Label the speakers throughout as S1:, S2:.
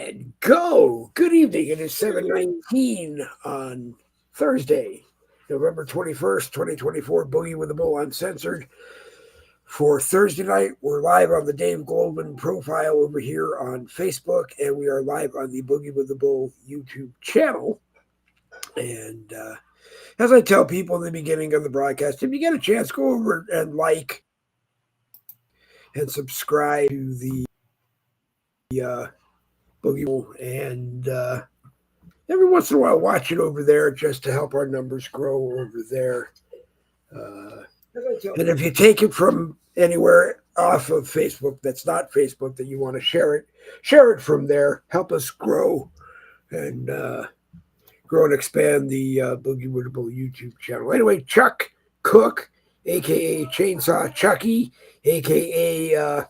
S1: And go. Good evening. It is 7:19 on Thursday, November 21st, 2024. Boogie with the Bull Uncensored. For Thursday night, we're live on the Dave Glovin profile over here on Facebook, and we are live on the Boogie with the Bull YouTube channel. And as I tell people in the beginning of the broadcast, if you get a chance, go over and like and subscribe to the Boogie Bowl, and every once in a while watch it over there just to help our numbers grow over there. And if you take it from anywhere off of Facebook that's not Facebook that you want to share it from there. Help us grow and expand the Boogie with the Bull YouTube channel. Anyway, Chuck Cooke, aka Chainsaw Chucky, aka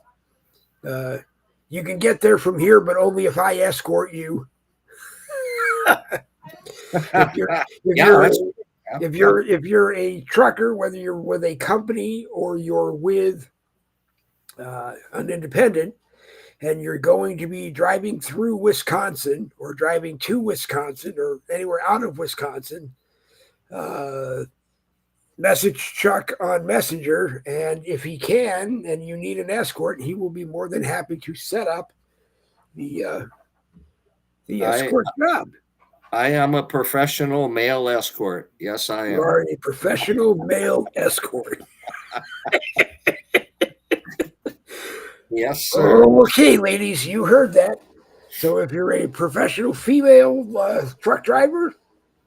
S1: you can get there from here, but only if I escort you. If you're a trucker, whether you're with a company or you're with an independent, and you're going to be driving through Wisconsin or driving to Wisconsin or anywhere out of Wisconsin, message Chuck on Messenger, and if he can and you need an escort, he will be more than happy to set up the escort job.
S2: I am a professional male escort. Yes, I am.
S1: You are a professional male escort.
S2: Yes, sir.
S1: Okay, ladies, you heard that. So if you're a professional female truck driver,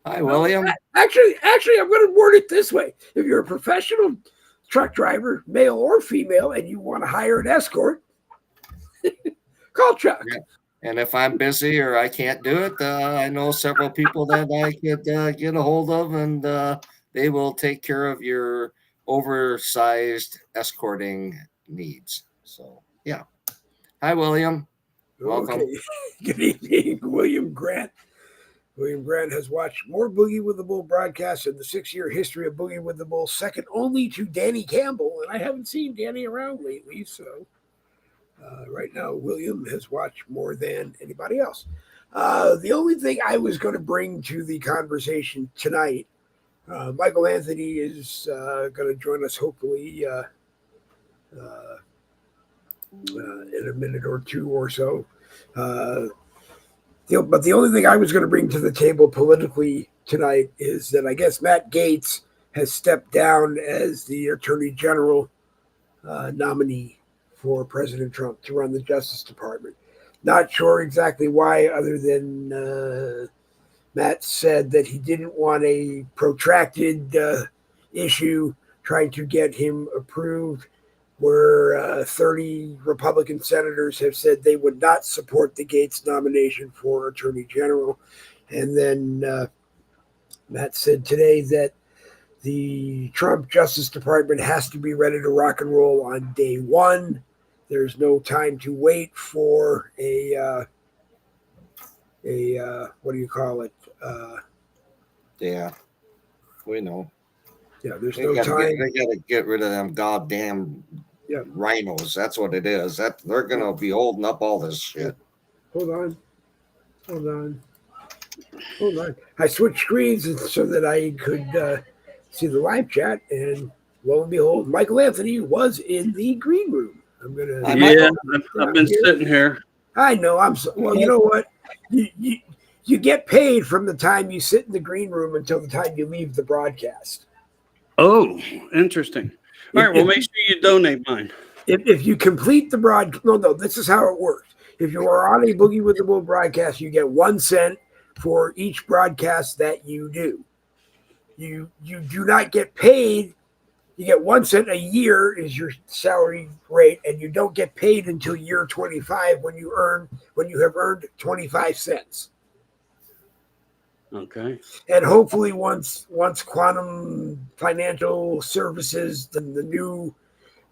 S2: hi, William.
S1: Actually, I'm going to word it this way: if you're a professional truck driver, male or female, and you want to hire an escort, call Chuck.
S2: Yeah. And if I'm busy or I can't do it, I know several people that I could get a hold of, and they will take care of your oversized escorting needs. So, yeah. Hi, William. Welcome.
S1: Okay. Good evening, William Grant. William Grant has watched more Boogie with the Bull broadcasts in the 6-year history of Boogie with the Bull, second only to Danny Campbell, and I haven't seen Danny around lately, so... right now, William has watched more than anybody else. The only thing I was going to bring to the conversation tonight, Michael Anthony is going to join us hopefully in a minute or two or so. But the only thing I was going to bring to the table politically tonight is that I guess Matt Gaetz has stepped down as the Attorney General nominee for President Trump to run the Justice Department. Not sure exactly why, other than Matt said that he didn't want a protracted issue trying to get him approved, where 30 Republican senators have said they would not support the Gaetz nomination for Attorney General. And then Matt said today that the Trump Justice Department has to be ready to rock and roll on day one. There's no time to wait for a what do you call it?
S2: Yeah, we know.
S1: Yeah, there's no time.
S2: They got to get rid of them goddamn rhinos. That's what it is. They're going to be holding up all this shit.
S1: Hold on. I switched screens so that I could see the live chat, and lo and behold, Michael Anthony was in the green room.
S3: I've been sitting here.
S1: I know. Well, you know what? You get paid from the time you sit in the green room until the time you leave the broadcast.
S3: Oh, interesting. All right, well, make sure you donate mine.
S1: If you complete the broadcast, no, this is how it works. If you are on a Boogie with the Bull broadcast, you get 1 cent for each broadcast that you do. You do not get paid. You get 1 cent a year is your salary rate, and you don't get paid until year 25 when you have earned 25 cents.
S3: Okay.
S1: And hopefully once Quantum Financial Services, the new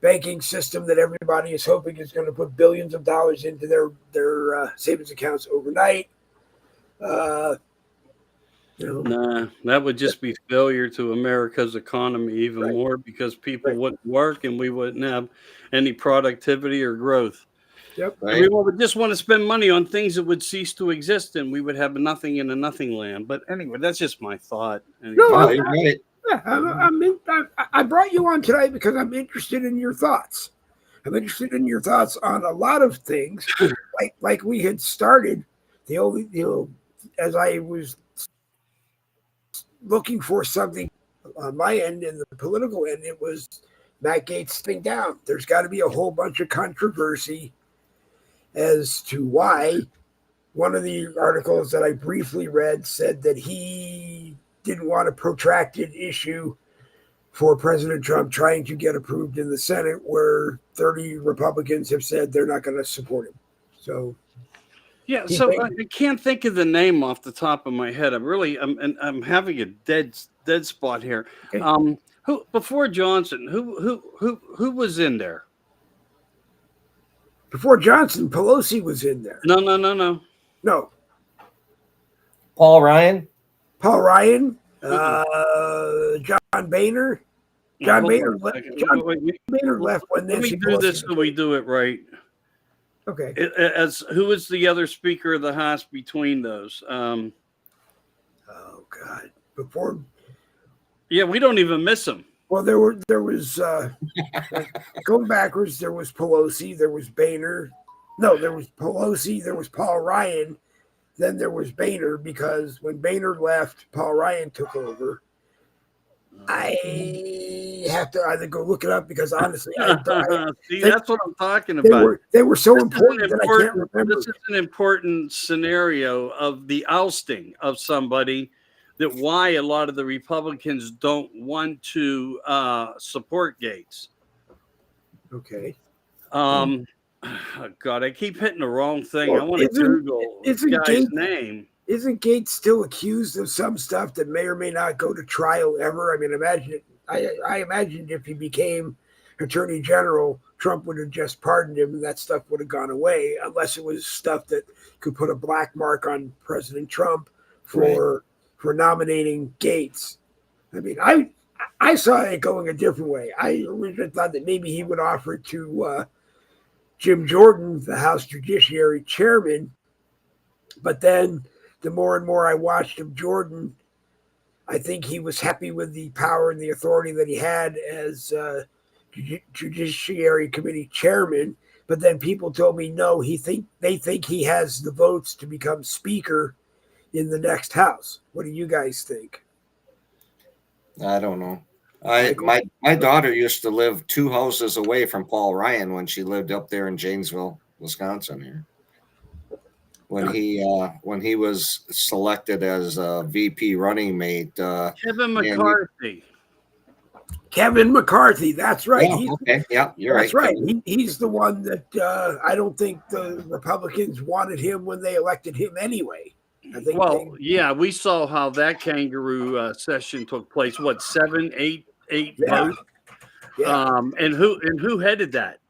S1: banking system that everybody is hoping is going to put billions of dollars into their savings accounts overnight,
S3: Nah, that would just be failure to America's economy even more, because people wouldn't work and we wouldn't have any productivity or growth.
S1: Yep.
S2: Right?
S3: Everyone would just want to spend money on things that would cease to exist, and we would have nothing in a nothing land. But anyway, that's just my thought. Anyway.
S1: No,
S2: Oh, you're right.
S1: yeah, I brought you on tonight because I'm interested in your thoughts. I'm interested in your thoughts on a lot of things. like we had started, as I was looking for something on my end and the political end, it was Matt Gaetz stepping down. There's got to be a whole bunch of controversy as to why. One of the articles that I briefly read said that he didn't want a protracted issue for President Trump trying to get approved in the Senate, where 30 Republicans have said they're not going to support him. So,
S3: yeah, so I can't think of the name off the top of my head. I'm having a dead spot here.
S1: Okay.
S3: Who before Johnson? Who was in there?
S1: Before Johnson, Pelosi was in there.
S3: No.
S2: Paul Ryan.
S1: Paul Ryan, John Boehner. John Boehner left when
S3: Let me do this so we do it right.
S1: Okay.
S3: As who was the other Speaker of the House between those?
S1: Oh God! Before.
S3: Yeah, we don't even miss them.
S1: Well, there was going backwards. There was Pelosi. There was Boehner. No, there was Pelosi. There was Paul Ryan. Then there was Boehner, because when Boehner left, Paul Ryan took over. I have to either go look it up, because honestly,
S3: see, that's what I'm talking about.
S1: They were so important that I can't remember.
S3: This is an important scenario of the ousting of somebody, that why a lot of the Republicans don't want to support Gaetz.
S1: Okay.
S3: Oh God, I keep hitting the wrong thing.
S1: Well,
S3: I want to Google this guy's name.
S1: Isn't Gaetz still accused of some stuff that may or may not go to trial ever? I mean, I imagined if he became Attorney General, Trump would have just pardoned him and that stuff would have gone away, unless it was stuff that could put a black mark on President Trump for nominating Gaetz. I mean, I saw it going a different way. I originally thought that maybe he would offer it to Jim Jordan, the House Judiciary Chairman. But then the more and more I watched of Jordan, I think he was happy with the power and the authority that he had as Judiciary Committee Chairman. But then people told me, no, they think he has the votes to become Speaker in the next House. What do you guys think?
S2: I don't know. My daughter used to live 2 houses away from Paul Ryan when she lived up there in Janesville, Wisconsin. Here, when he was selected as a VP running mate,
S3: Kevin McCarthy.
S1: Kevin McCarthy, that's right.
S2: Yeah, okay, yeah, you're
S1: that's
S2: right.
S1: He's the one that I don't think the Republicans wanted him when they elected him anyway.
S3: Yeah, we saw how that kangaroo session took place. What, 7, 8 votes?
S1: Yeah.
S3: And who headed that?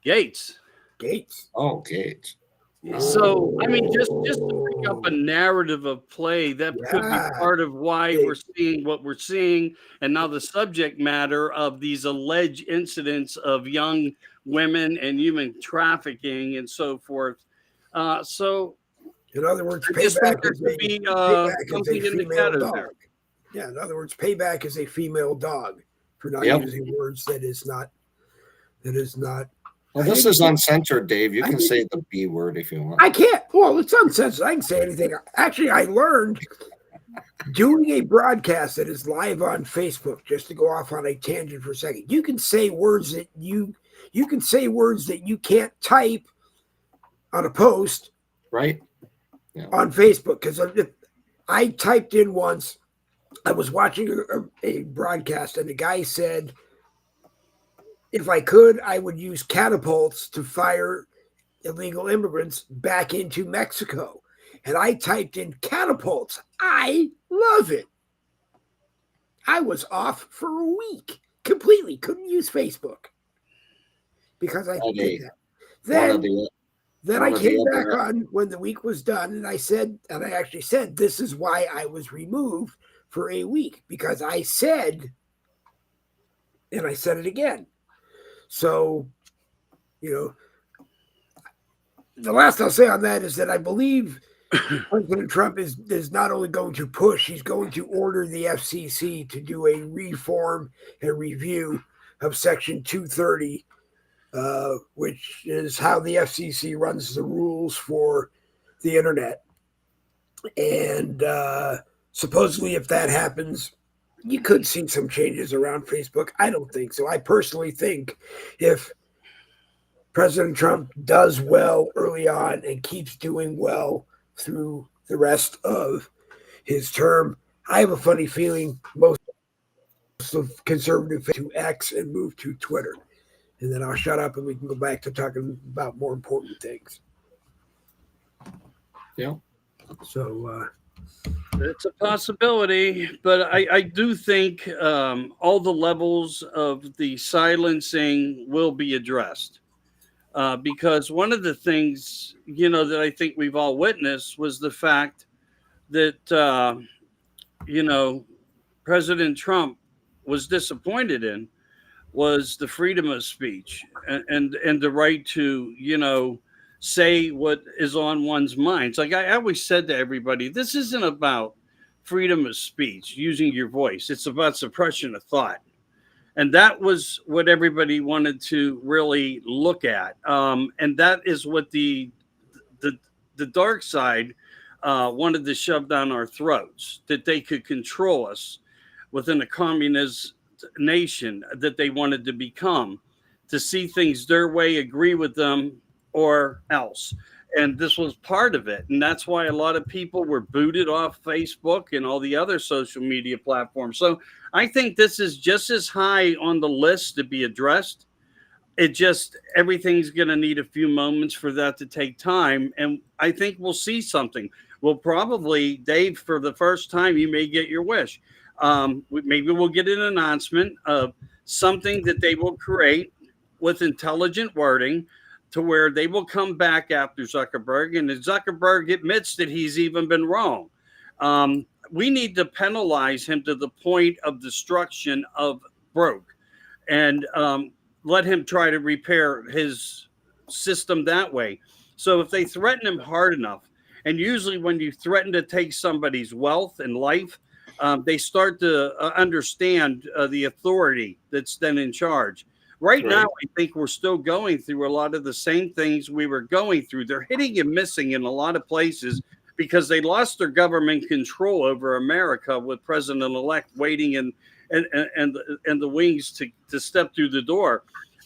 S3: Gaetz.
S2: Oh, Gaetz.
S3: So I mean, just to pick up a narrative of play that could be part of why we're seeing what we're seeing, and now the subject matter of these alleged incidents of young women and human trafficking and so forth. So,
S1: in other words,
S3: payback is something in the shadows there.
S1: Yeah, in other words, payback is a female dog for not using words that is not.
S2: Well, this is uncensored, Dave. You can say the B word if you want.
S1: I can't. Well, it's uncensored. I can say anything. Actually, I learned doing a broadcast that is live on Facebook. Just to go off on a tangent for a second, you can say words that you can't type on a post,
S2: right?
S1: Yeah. On Facebook, because I typed in once. I was watching a broadcast, and the guy said, if I could, I would use catapults to fire illegal immigrants back into Mexico. And I typed in catapults. I love it. I was off for a week. Completely. Couldn't use Facebook. Because I did that. Then I came back on when the week was done, and I actually said, this is why I was removed for a week. Because I said, and I said it again. So You know, the last I'll say on that is that I believe President Trump is not only going to push, he's going to order the FCC to do a reform and review of Section 230, which is how the FCC runs the rules for the internet. And supposedly, if that happens, you could see some changes around Facebook. I don't think so. I personally think if President Trump does well early on and keeps doing well through the rest of his term, I have a funny feeling most of conservative to X and move to Twitter. And then I'll shut up and we can go back to talking about more important things.
S2: Yeah.
S1: So
S3: it's a possibility, but I do think all the levels of the silencing will be addressed. Because one of the things, that I think we've all witnessed was the fact that, President Trump was disappointed in was the freedom of speech and the right to, say what is on one's minds. Like I always said to everybody, this isn't about freedom of speech, using your voice. It's about suppression of thought. And that was what everybody wanted to really look at. And that is what the dark side wanted to shove down our throats, that they could control us within a communist nation that they wanted to become, to see things their way, agree with them, or else. And this was part of it. And that's why a lot of people were booted off Facebook and all the other social media platforms. So I think this is just as high on the list to be addressed. Everything's going to need a few moments for that to take time. And I think we'll see something. We'll probably, Dave, for the first time, you may get your wish. Maybe we'll get an announcement of something that they will create with intelligent wording, to where they will come back after Zuckerberg, and Zuckerberg admits that he's even been wrong. We need to penalize him to the point of destruction of broke, and let him try to repair his system that way. So if they threaten him hard enough, and usually when you threaten to take somebody's wealth and life, they start to understand the authority that's then in charge. Right now, I think we're still going through a lot of the same things we were going through. They're hitting and missing in a lot of places because they lost their government control over America, with President-elect waiting and the wings to step through the door.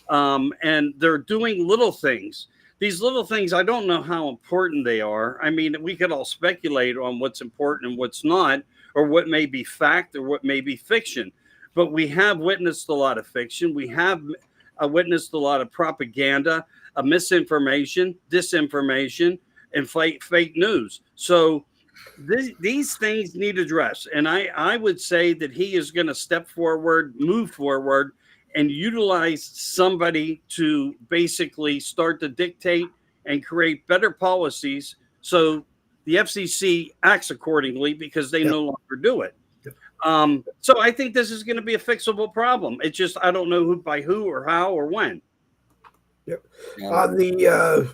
S3: And they're doing little things. These little things, I don't know how important they are. I mean, we could all speculate on what's important and what's not, or what may be fact or what may be fiction. But we have witnessed a lot of fiction. We have witnessed a lot of propaganda, misinformation, disinformation, and fake news. So these things need address. And I would say that he is going to step forward, move forward, and utilize somebody to basically start to dictate and create better policies so the FCC acts accordingly, because they no longer do it. So I think this is going to be a fixable problem. It's just, I don't know by who or how or when.
S1: Yep. On the,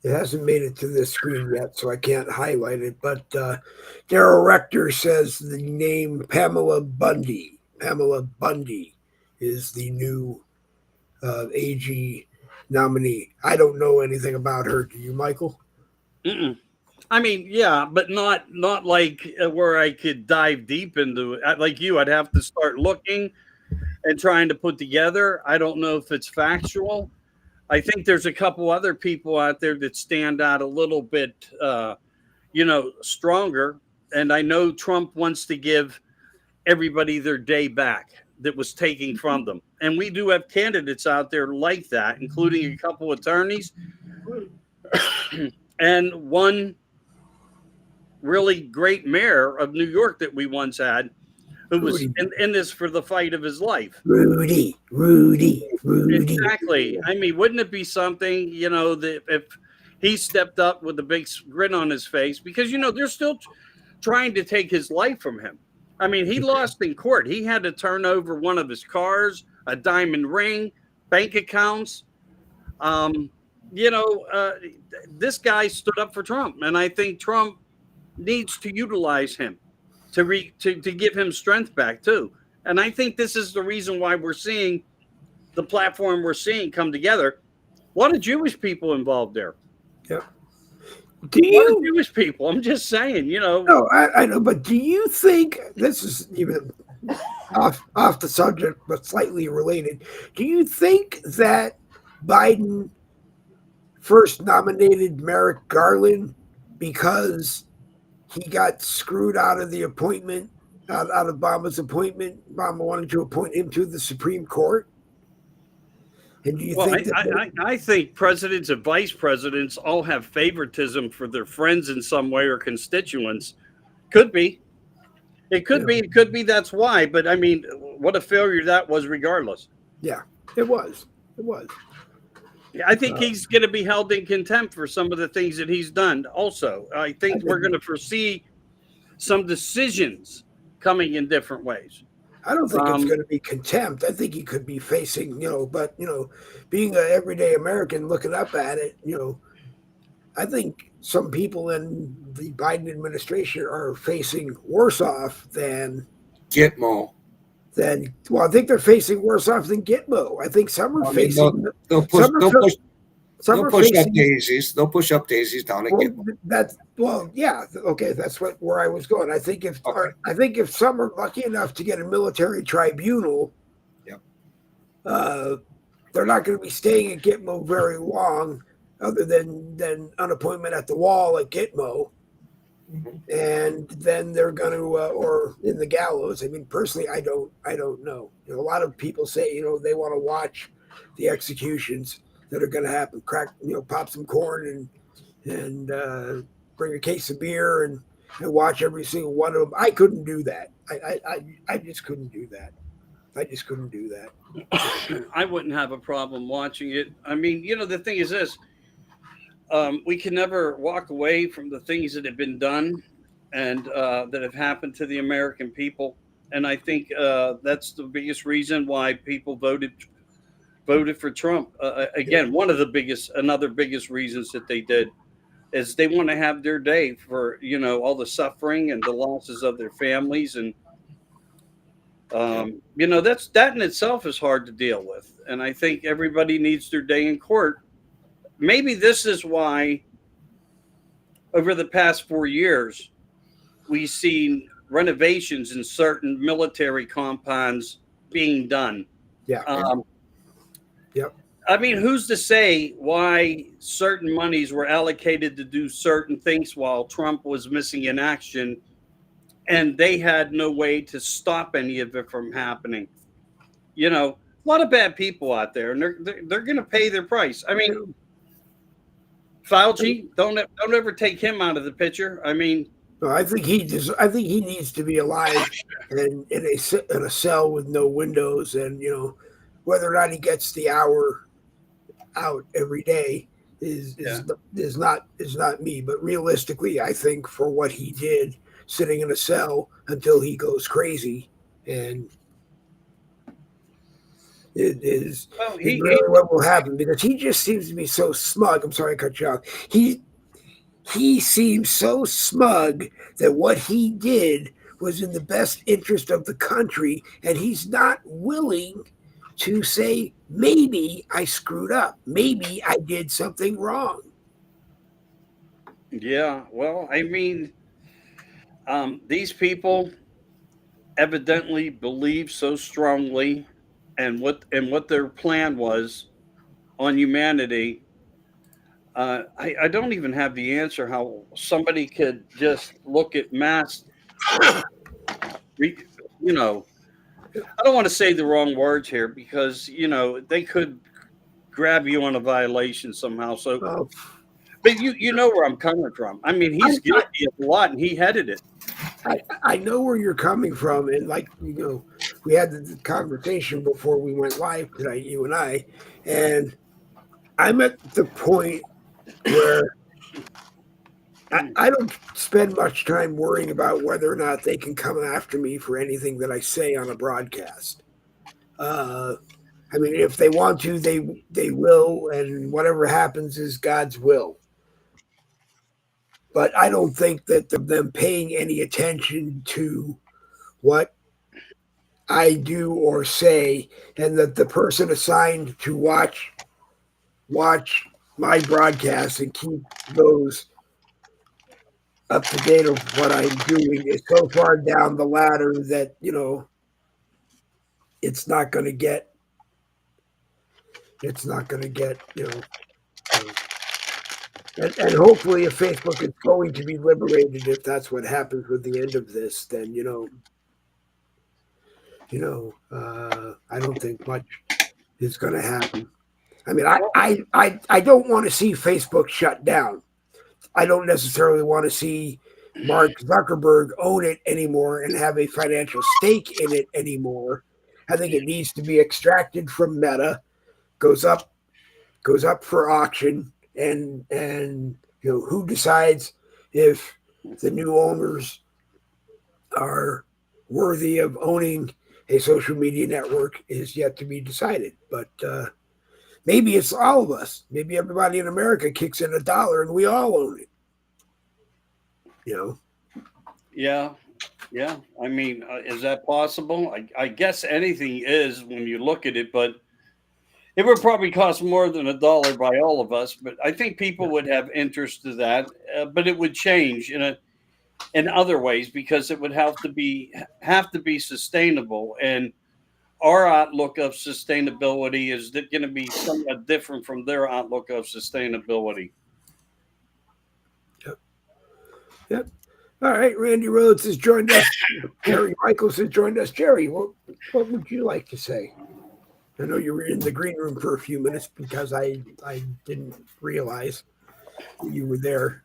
S1: it hasn't made it to this screen yet, so I can't highlight it, but Daryl Rector says the name Pamela Bundy is the new AG nominee. I don't know anything about her. Do you, Michael?
S3: Mm-mm. I mean, yeah, but not like where I could dive deep into it. Like you, I'd have to start looking and trying to put together. I don't know if it's factual. I think there's a couple other people out there that stand out a little bit, stronger. And I know Trump wants to give everybody their day back that was taken from them. And we do have candidates out there like that, including a couple attorneys and one really great mayor of New York that we once had, who was in this for the fight of his life.
S1: Rudy.
S3: Exactly. I mean, wouldn't it be something, that if he stepped up with a big grin on his face, because, they're still trying to take his life from him. I mean, he lost in court. He had to turn over one of his cars, a diamond ring, bank accounts. Um, you know, this guy stood up for Trump, and I think Trump needs to utilize him to give him strength back too. And I think this is the reason why we're seeing the platform we're seeing come together. A lot of Jewish people involved there.
S1: Yeah. Do
S3: A lot of
S1: you?
S3: Jewish people. I'm just saying, you know.
S1: No, I know, but do you think this is even off the subject, but slightly related? Do you think that Biden first nominated Merrick Garland because he got screwed out of the appointment, out of Obama's appointment? Obama wanted to appoint him to the Supreme Court. And do you
S3: Well,
S1: think
S3: I think presidents and vice presidents all have favoritism for their friends in some way or constituents. Could be. It could be. It could be that's why. But I mean, what a failure that was, regardless.
S1: Yeah, it was. It was.
S3: I think he's going to be held in contempt for some of the things that he's done. Also, I think we're going to foresee some decisions coming in different ways.
S1: I don't think it's going to be contempt. I think he could be facing, but, being an everyday American looking up at it, I think some people in the Biden administration are facing worse off than
S2: Gitmo.
S1: Well, I think they're facing worse off than Gitmo. I think some are facing.
S2: They'll push up daisies. They'll push up daisies down at Gitmo.
S1: Yeah. Okay, that's where I was going. I think if some are lucky enough to get a military tribunal, they're not going to be staying at Gitmo very long, other than an appointment at the wall at Gitmo. And then they're going to, or in the gallows. I mean, personally, I don't know. A lot of people say, they want to watch the executions that are going to happen. Crack, pop some corn and bring a case of beer and watch every single one of them. I couldn't do that. I just couldn't do that.
S3: I wouldn't have a problem watching it. I mean, the thing is this. We can never walk away from the things that have been done and that have happened to the American people. And I think that's the biggest reason why people voted for Trump. Again, another biggest reasons that they did is they want to have their day for, all the suffering and the losses of their families. And, that in itself is hard to deal with. And I think everybody needs their day in court. Maybe this is why over the past 4 years, we've seen renovations in certain military compounds being done.
S1: Yeah. Yep.
S3: I mean, who's to say why certain monies were allocated to do certain things while Trump was missing in action, and they had no way to stop any of it from happening? A lot of bad people out there, and they're going to pay their price. I mean, Fauci, don't ever take him out of the picture. I mean,
S1: no, I think he needs to be alive and in a cell with no windows, and whether or not he gets the hour out every day is not me. But realistically, I think for what he did, sitting in a cell until he goes crazy, and it is really what will happen, because he just seems to be so smug. I'm sorry I cut you off. He seems so smug that what he did was in the best interest of the country, and he's not willing to say, maybe I screwed up. Maybe I did something wrong.
S3: Yeah, well, I mean, these people evidently believe so strongly and what their plan was on humanity. I don't even have the answer how somebody could just look at mass, I don't want to say the wrong words here because, they could grab you on a violation somehow. So, but you know where I'm coming from. I mean, he's guilty of a lot and he headed it.
S1: I know where you're coming from. And we had the conversation before we went live tonight, you and I, and I'm at the point where I don't spend much time worrying about whether or not they can come after me for anything that I say on a broadcast. I mean, if they want to, they will, and whatever happens is God's will. But I don't think that them paying any attention to what I do or say, and that the person assigned to watch my broadcasts and keep those up to date of what I'm doing is so far down the ladder that, it's not going to get, and hopefully if Facebook is going to be liberated, if that's what happens with the end of this, then, I don't think much is going to happen. I mean, I don't want to see Facebook shut down. I don't necessarily want to see Mark Zuckerberg own it anymore and have a financial stake in it anymore. I think it needs to be extracted from Meta, goes up for auction, and who decides if the new owners are worthy of owning a social media network is yet to be decided. But maybe it's all of us. Maybe everybody in America kicks in $1 and we all own it.
S3: Yeah. I mean, is that possible? I guess anything is when you look at it, but it would probably cost more than $1 by all of us. But I think people would have interest to that, but it would change in other ways because it would have to be sustainable, and our outlook of sustainability is going to be somewhat different from their outlook of sustainability.
S1: Yep. All right, Randy Rhodes has joined us. Jerry Michaels has joined us. Jerry, what would you like to say? I know you were in the green room for a few minutes because I didn't realize you were there.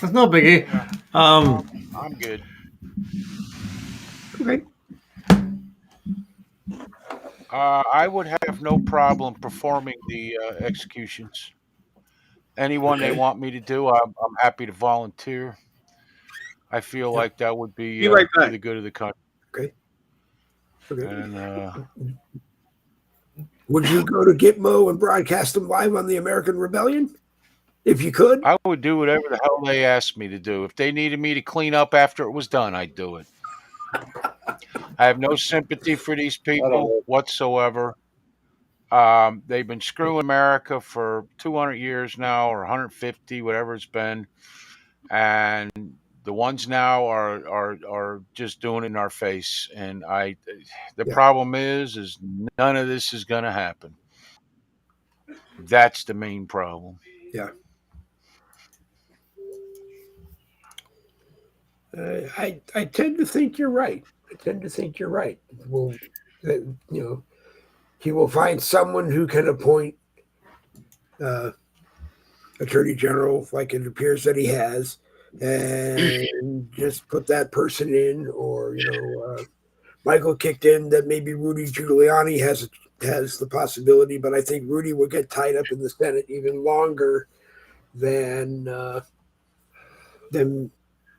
S4: That's no biggie.
S5: I'm good.
S1: Okay.
S5: I would have no problem performing the executions. Anyone they want me to do, I'm happy to volunteer. I feel like that would be
S3: right back.
S5: for the good of the country.
S1: Okay.
S5: And
S1: would you go to Gitmo and broadcast them live on the American Rebellion if you could?
S5: I would do whatever the hell they asked me to do. If they needed me to clean up after it was done, I'd do it. I have no sympathy for these people whatsoever. They've been screwing America for 200 years now, or 150, whatever it's been, and the ones now are just doing it in our face. And the problem is none of this is going to happen. That's the main problem.
S1: Yeah. I tend to think you're right. Well, he will find someone who can appoint Attorney General, like it appears that he has, and just put that person in, or Michael kicked in that maybe Rudy Giuliani has the possibility, but I think Rudy will get tied up in the Senate even longer than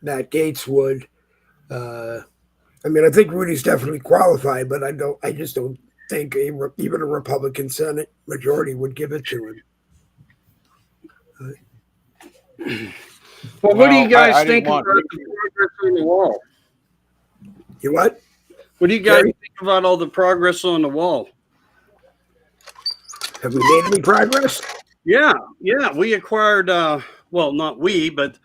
S1: Matt Gaetz would. I mean, I think Rudy's definitely qualified, but I just don't think even a Republican Senate majority would give it to him.
S3: Well, what do you guys think about the progress on the wall?
S1: You what?
S3: What do you guys think about all the progress on the wall?
S1: Have we made any progress?
S3: Yeah. We acquired, well, not we, but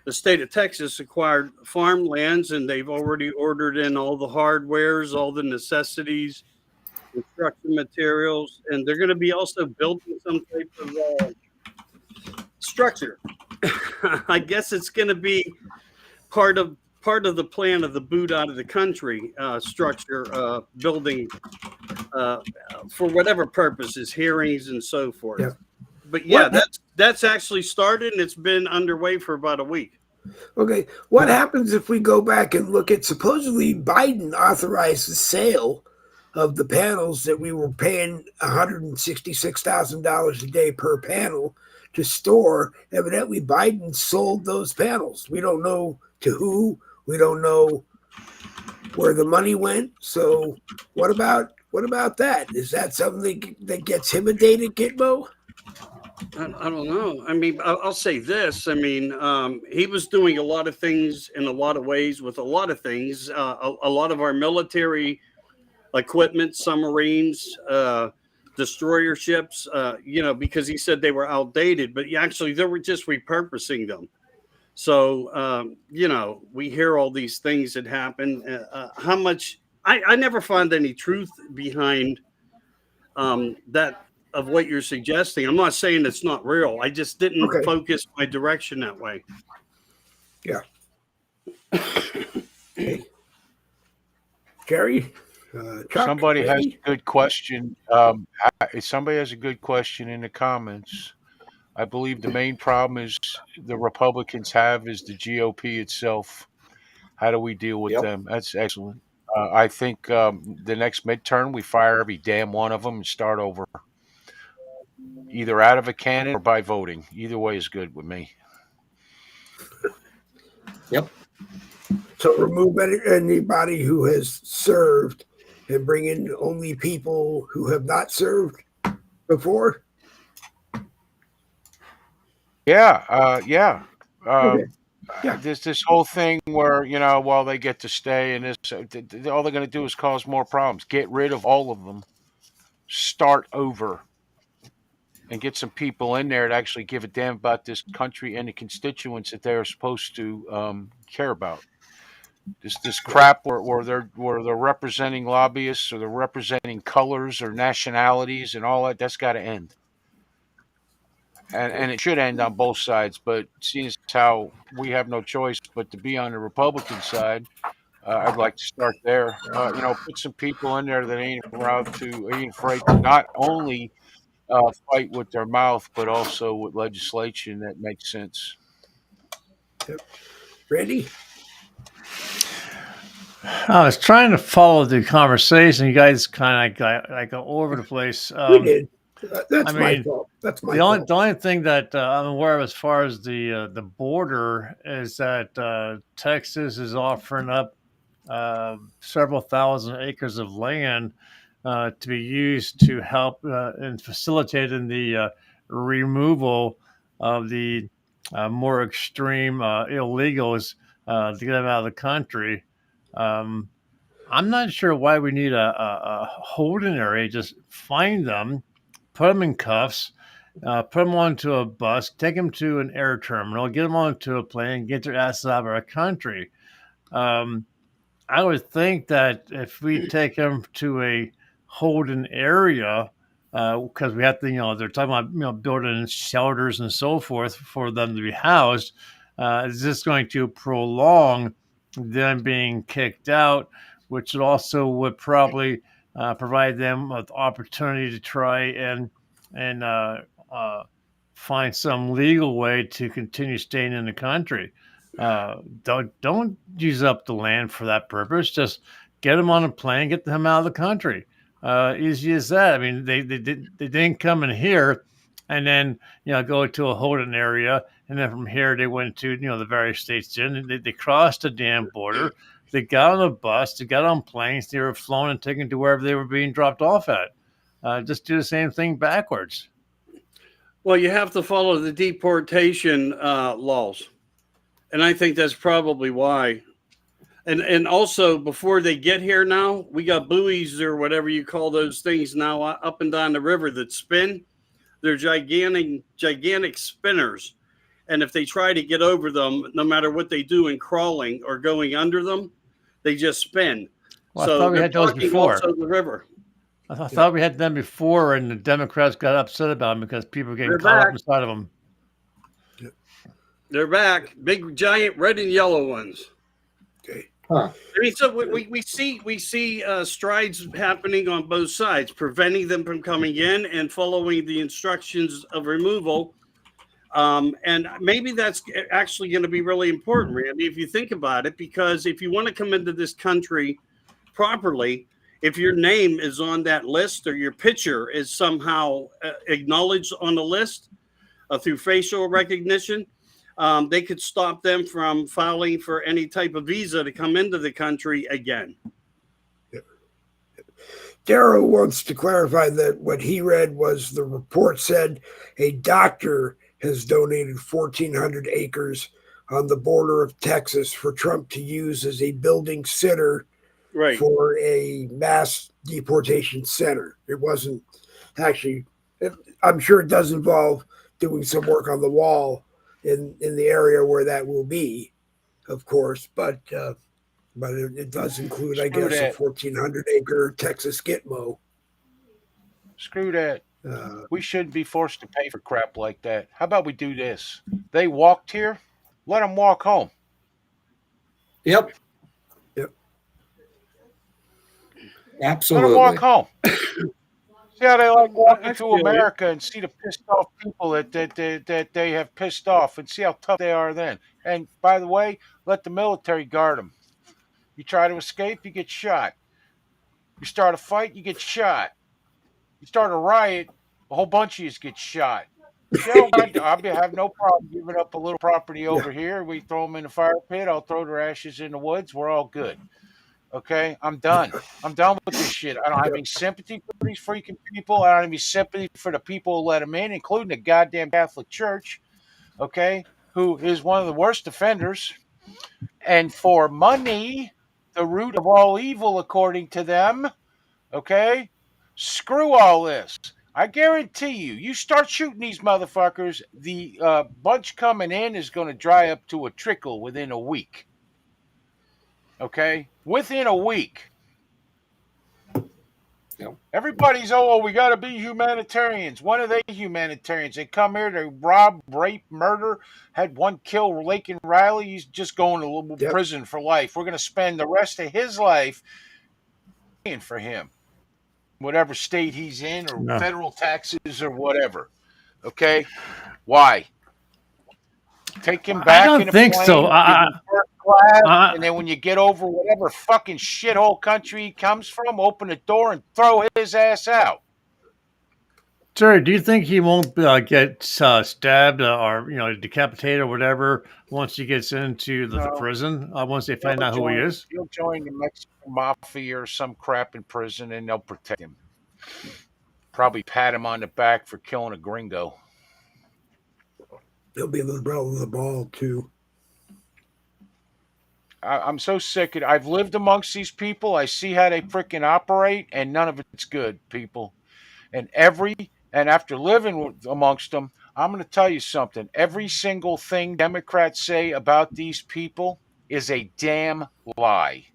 S3: the state of Texas acquired farmlands, and they've already ordered in all the hardwares, all the necessities, construction materials, and they're going to be also building some type of structure. I guess it's going to be part of the plan of the boot out of the country structure building for whatever purposes, hearings and so forth.
S1: Yeah.
S3: But yeah, that's actually started, and it's been underway for about a week.
S1: Okay, what happens if we go back and look at supposedly Biden authorized the sale of the panels that we were paying $166,000 a day per panel to store? Evidently, Biden sold those panels. We don't know to who. We don't know where the money went. So what about What about that? Is that something that gets him a date at Gitmo?
S3: I don't know. I mean, I'll say this. I mean, he was doing a lot of things in a lot of ways with a lot of things. A lot of our military equipment, submarines, destroyer ships, because he said they were outdated, but actually they were just repurposing them. So, we hear all these things that happen. How much I never found any truth behind that of what you're suggesting. I'm not saying it's not real. I just didn't
S1: Okay.
S3: focus my direction that way.
S1: Yeah. Okay. Jerry? Chuck,
S5: Somebody has
S1: Eddie?
S5: a good question. If somebody has a good question in the comments. I believe the main problem is the Republicans have is the GOP itself. How do we deal with them? That's excellent. I think the next midterm we fire every damn one of them and start over, either out of a cannon or by voting. Either way is good with me.
S2: Yep.
S1: So remove anybody who has served and bring in only people who have not served before?
S5: Yeah, yeah.
S1: Okay. Yeah.
S5: There's this whole thing where well they get to stay and this all they're going to do is cause more problems. Get rid of all of them, start over, and get some people in there to actually give a damn about this country and the constituents that they're supposed to care about. This crap where they're representing lobbyists or they're representing colors or nationalities and all that. That's got to end. And it should end on both sides, but seeing as how we have no choice but to be on the Republican side, I'd like to start there. Put some people in there that ain't afraid to not only fight with their mouth, but also with legislation that makes sense.
S1: Yep. Randy?
S4: I was trying to follow the conversation. You guys kind of go all over the place.
S1: We did. That's my fault. That's my fault.
S4: The only thing that I'm aware of as far as the border is that Texas is offering up several thousand acres of land to be used to help in facilitating the removal of the more extreme illegals to get them out of the country. I'm not sure why we need a holding area. Just find them, put them in cuffs, put them onto a bus, take them to an air terminal, get them onto a plane, get their asses out of our country. I would think that if we take them to a holding area, because we have to, they're talking about, building shelters and so forth for them to be housed, is this going to prolong them being kicked out, which also would probably provide them with opportunity to try and find some legal way to continue staying in the country. Don't use up the land for that purpose. Just get them on a plane, get them out of the country. Easy as that. I mean, they didn't come in here and then go to a holding area, and then from here they went to the various states. They crossed the damn border. They got on a bus. They got on planes. They were flown and taken to wherever they were being dropped off at. Just do the same thing backwards.
S3: Well, you have to follow the deportation laws. And I think that's probably why. And also, before they get here now, we got buoys or whatever you call those things now up and down the river that spin. They're gigantic spinners. And if they try to get over them, no matter what they do in crawling or going under them, they just spin.
S4: Well,
S3: so
S4: I thought we had those before.
S3: Also the river.
S4: I thought we had them before, and the Democrats got upset about them because people were getting caught up inside of them.
S3: They're back, big, giant, red and yellow ones.
S1: Okay.
S3: Huh. I mean, so we see strides happening on both sides, preventing them from coming in and following the instructions of removal. And maybe that's actually going to be really important, Randy, if you think about it, because if you want to come into this country properly, if your name is on that list or your picture is somehow acknowledged on the list through facial recognition, they could stop them from filing for any type of visa to come into the country again.
S1: Darrow wants to clarify that what he read was the report said a doctor has donated 1,400 acres on the border of Texas for Trump to use as a building sitter for a mass deportation center. It wasn't actually, I'm sure it does involve doing some work on the wall in the area where that will be, of course, but it does include, I guess, a 1,400-acre Texas Gitmo.
S5: Screw that. We shouldn't be forced to pay for crap like that. How about we do this? They walked here. Let them walk home.
S2: Yep. Absolutely.
S5: Let them walk home. See how they like walking to America and see the pissed off people that they have pissed off and see how tough they are then. And by the way, let the military guard them. You try to escape, you get shot. You start a fight, you get shot. You start a riot, a whole bunch of you get shot. So I have no problem giving up a little property over here. We throw them in the fire pit. I'll throw their ashes in the woods. We're all good. Okay, I'm done. I'm done with this shit. I don't have any sympathy for these freaking people. I don't have any sympathy for the people who let them in, including the goddamn Catholic Church, okay, who is one of the worst offenders. And for money, the root of all evil, according to them, okay, screw all this. I guarantee you, you start shooting these motherfuckers, the bunch coming in is going to dry up to a trickle within a week. Okay? Within a week.
S2: Yep.
S5: Everybody's, we got to be humanitarians. When are they humanitarians? They come here to rob, rape, murder. Had one kill Laken Riley. He's just going to prison for life. We're going to spend the rest of his life paying for him. Whatever state he's in or federal taxes or whatever. Okay? Why? Take him back. I don't think plane, so. Class, and then when you get over whatever fucking shithole country he comes from, open the door and throw his ass out.
S4: Jerry, do you think he won't get stabbed or decapitated or whatever once he gets into the prison? Once they find out who he is,
S5: he'll join the Mexican mafia or some crap in prison, and they'll protect him. Probably pat him on the back for killing a gringo.
S1: He'll be the bell of the ball too.
S5: I'm so sick of it. I've lived amongst these people. I see how they freaking operate, and none of it's good, people. And after living amongst them, I'm going to tell you something. Every single thing Democrats say about these people is a damn lie.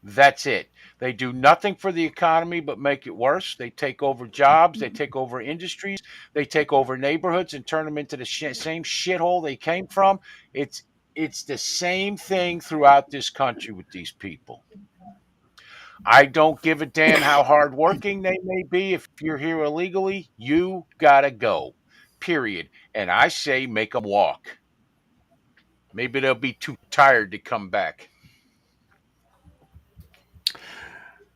S5: That's it. They do nothing for the economy but make it worse. They take over jobs. They take over industries. They take over neighborhoods and turn them into the same shithole they came from. It's the same thing throughout this country with these people. I don't give a damn how hardworking they may be. If you're here illegally, you gotta go. Period. And I say make them walk. Maybe they'll be too tired to come back.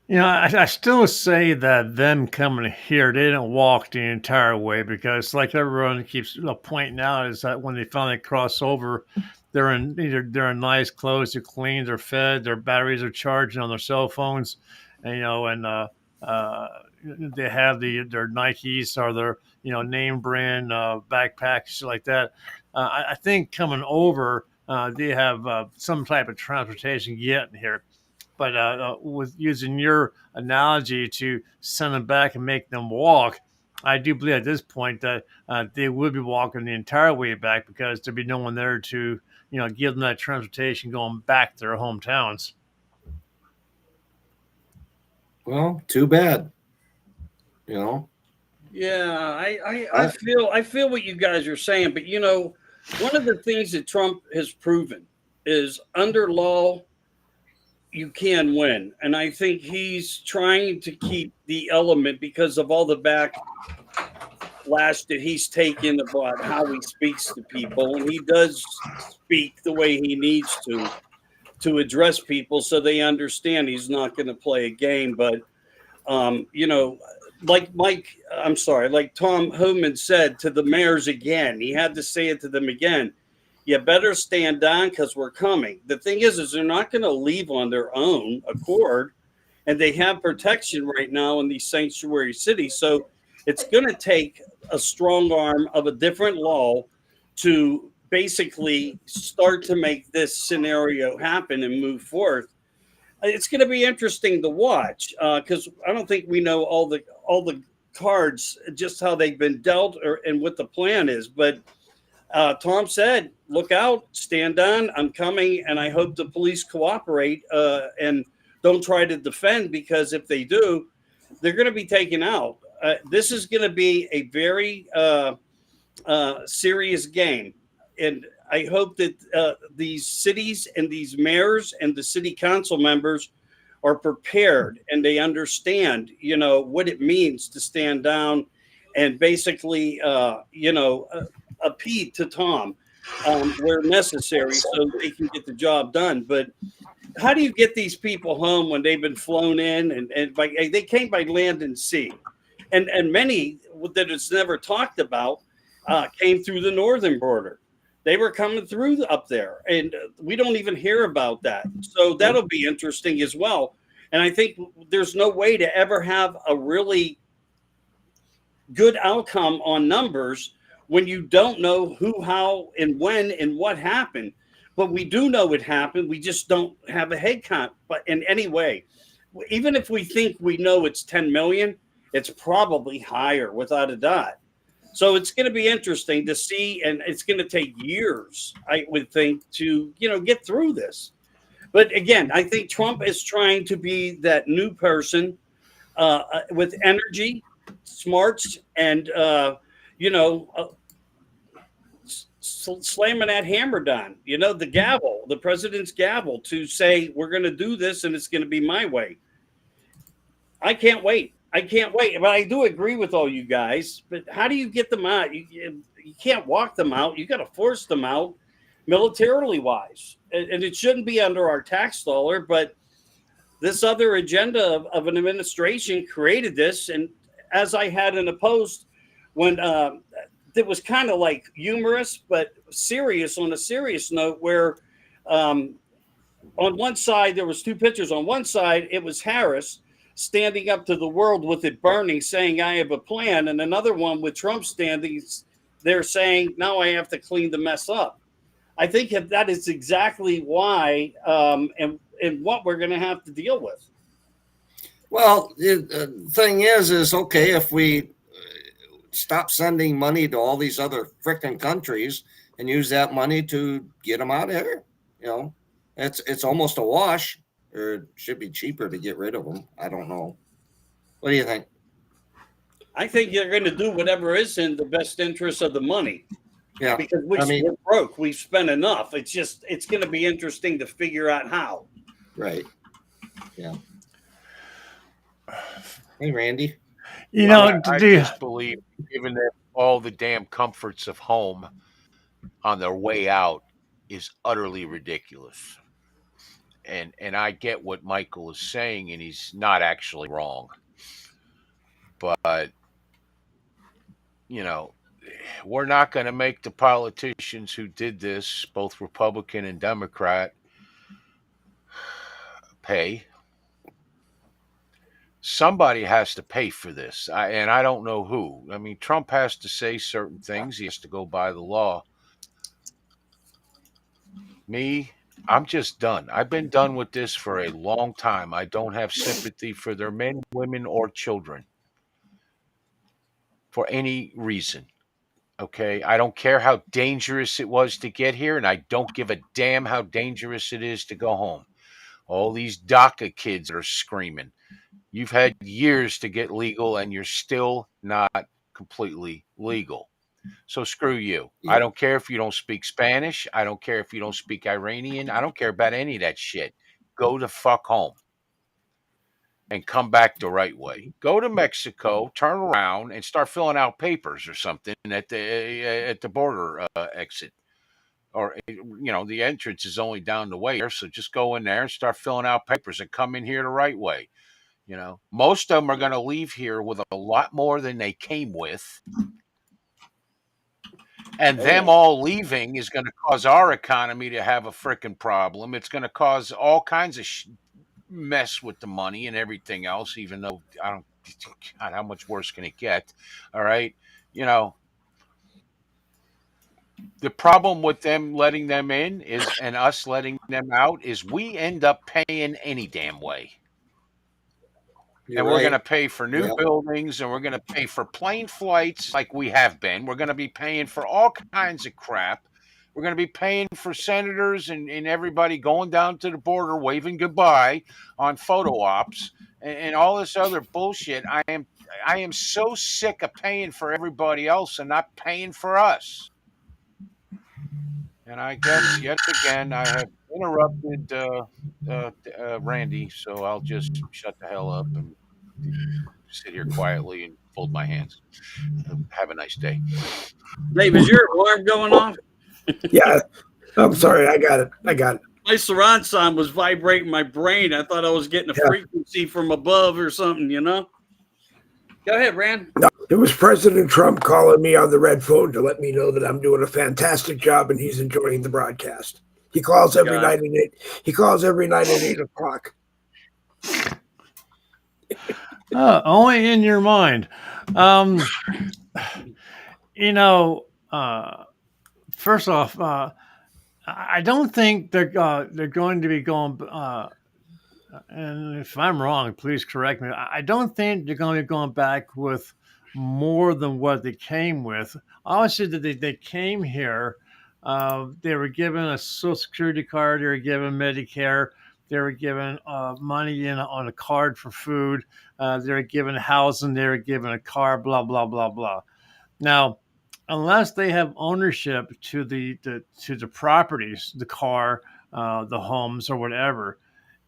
S4: I still say that them coming here, they didn't walk the entire way because, like everyone keeps pointing out, is that when they finally cross over, they're in nice clothes, they're clean, they're fed, their batteries are charging on their cell phones, and they have their Nikes or their name brand backpacks like that. I think coming over, they have some type of transportation getting here. But with using your analogy to send them back and make them walk, I do believe at this point that they would be walking the entire way back because there'd be no one there to, give them that transportation going back to their hometowns.
S2: Well, too bad.
S3: Yeah, I feel what you guys are saying, but one of the things that Trump has proven is under law, you can win. And I think he's trying to keep the element because of all the backlash that he's taken about how he speaks to people. And he does speak the way he needs to address people so they understand he's not going to play a game. But, like Tom Homan said to the mayors again, he had to say it to them again. You better stand down because we're coming. The thing is they're not going to leave on their own accord. and they have protection right now in these sanctuary cities. So it's going to take a strong arm of a different law to basically start to make this scenario happen and move forth. It's going to be interesting to watch because I don't think we know all the cards, just how they've been dealt and what the plan is. But Tom said, "Look out, stand down. I'm coming, and I hope the police cooperate and don't try to defend because if they do, they're going to be taken out." This is going to be a very serious game, and I hope that these cities and these mayors and the city council members are prepared and they understand, what it means to stand down and basically, appeal to Tom where necessary so they can get the job done. But how do you get these people home when they've been flown in and they came by land and sea, and many that it's never talked about came through the northern border. They were coming through up there, and we don't even hear about that. So that'll be interesting as well. And I think there's no way to ever have a really good outcome on numbers when you don't know who, how, and when, and what happened. But we do know it happened. We just don't have a head count. But in any way, even if we think we know it's 10 million, it's probably higher without a doubt. So it's going to be interesting to see, and it's going to take years, I would think, to get through this. But again, I think Trump is trying to be that new person with energy, smarts, and slamming that hammer down. The gavel, the president's gavel, to say we're going to do this and it's going to be my way. I can't wait. But I do agree with all you guys. But how do you get them out? You can't walk them out. You got to force them out militarily wise. And it shouldn't be under our tax dollar. But this other agenda of an administration created this. And as I had in a post when it was kind of like humorous, but serious on a serious note, where on one side, there was two pictures. On one side, it was Harris standing up to the world with it burning, saying, I have a plan. And another one with Trump standing there saying, now I have to clean the mess up. I think that is exactly why and what we're going to have to deal with.
S2: Well, the thing is okay, if we stop sending money to all these other freaking countries and use that money to get them out of here, it's almost a wash. Or it should be cheaper to get rid of them. I don't know. What do you think?
S3: I think you're going to do whatever is in the best interest of the money.
S2: Yeah.
S3: Because we're broke. We've spent enough. It's going to be interesting to figure out how.
S2: Right. Yeah. Hey, Randy.
S5: I just believe, given them all the damn comforts of home on their way out is utterly ridiculous. And I get what Michael is saying, and he's not actually wrong. But, we're not going to make the politicians who did this, both Republican and Democrat, pay. Somebody has to pay for this, and I don't know who. I mean, Trump has to say certain things. He has to go by the law. I'm just done. I've been done with this for a long time. I don't have sympathy for their men, women, or children for any reason. Okay? I don't care how dangerous it was to get here, and I don't give a damn how dangerous it is to go home. All these DACA kids are screaming. You've had years to get legal, and you're still not completely legal. So screw you. Yeah. I don't care if you don't speak Spanish. I don't care if you don't speak Iranian. I don't care about any of that shit. Go the fuck home and come back the right way. Go to Mexico, turn around, and start filling out papers or something at the border exit. Or, the entrance is only down the way here, so just go in there and start filling out papers and come in here the right way. Most of them are going to leave here with a lot more than they came with. And them all leaving is going to cause our economy to have a freaking problem. It's going to cause all kinds of mess with the money and everything else, even though I don't, God, how much worse can it get? All right. You know, the problem with them letting them in is, and us letting them out, is we end up paying any damn way.
S2: You're
S5: And we're going to
S2: right.
S5: pay for new
S2: Yep.
S5: buildings, and we're going to pay for plane flights like we have been. We're going to be paying for all kinds of crap. We're going to be paying for senators and everybody going down to the border waving goodbye on photo ops and all this other bullshit. I am so sick of paying for everybody else and not paying for us. And I guess yet again I have interrupted Randy, so I'll just shut the hell up and sit here quietly and fold my hands. Have a nice day.
S3: Dave, is your alarm going off?
S1: Yeah. I'm sorry. I got it.
S3: My surround sound was vibrating my brain. I thought I was getting a frequency from above or something, you know? Go ahead, Rand.
S1: No, it was President Trump calling me on the red phone to let me know that I'm doing a fantastic job and he's enjoying the broadcast. He calls every night at 8. He calls every night at 8:00.
S4: Only in your mind. First off, I don't think they're going to be going. And if I'm wrong, please correct me. I don't think they're going to be going back with more than what they came with. Obviously, that they came here. They were given a Social Security card. They were given Medicare. They were given money on a card for food. They were given housing. They were given a car. Blah blah blah blah. Now, unless they have ownership to the properties, the car, the homes, or whatever,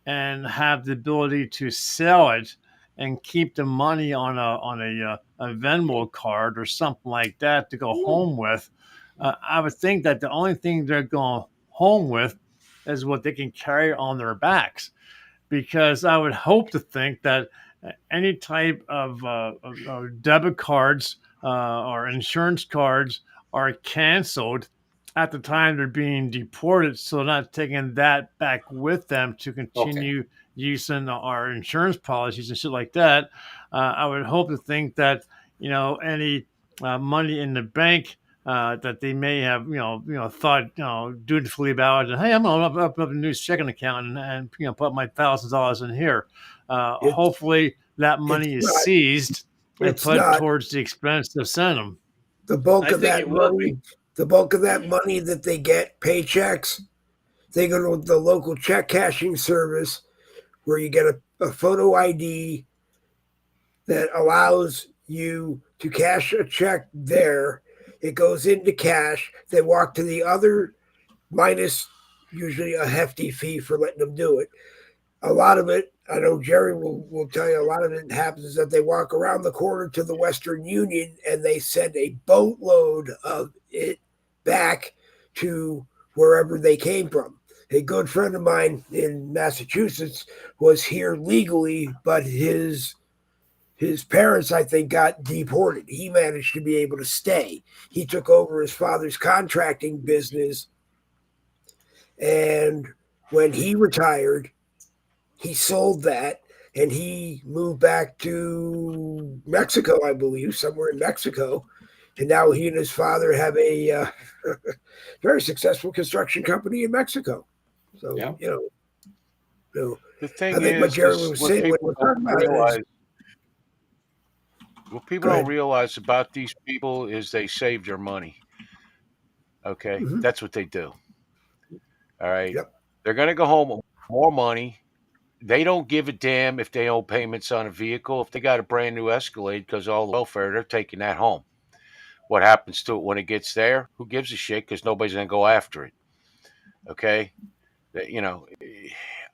S4: and have the ability to sell it and keep the money on a Venmo card or something like that to go home with, I would think that the only thing they're going home with is what they can carry on their backs. Because I would hope to think that any type of debit cards or insurance cards are canceled at the time they're being deported, so they're not taking that back with them to continue using our insurance policies and shit like that. I would hope to think that any money in the bank that they may have thought dutifully about, and hey, I'm gonna open up a new checking account and put my $1,000 in here. Hopefully that money is seized and put towards the expense of sending them.
S1: The bulk of that money, that they get, paychecks, they go to the local check cashing service where you get a photo ID that allows you to cash a check there. It goes into cash. They walk to the other, minus usually a hefty fee for letting them do it. A lot of it, I know Jerry will tell you, a lot of it happens that they walk around the corner to the Western Union and they send a boatload of it back to wherever they came from. A good friend of mine in Massachusetts was here legally, but his parents, I think, got deported. He managed to be able to stay. He took over his father's contracting business, and when he retired, he sold that and he moved back to Mexico, I believe, somewhere in Mexico. And now he and his father have a very successful construction company in Mexico. So,
S5: the thing
S1: I think what Jerry was saying,
S5: what people don't realize about these people is they save their money. Okay, that's what they do. All right, they're going to go home with more money. They don't give a damn if they owe payments on a vehicle. If they got a brand new Escalade because all the welfare, they're taking that home. What happens to it when it gets there? Who gives a shit? Because nobody's going to go after it. Okay,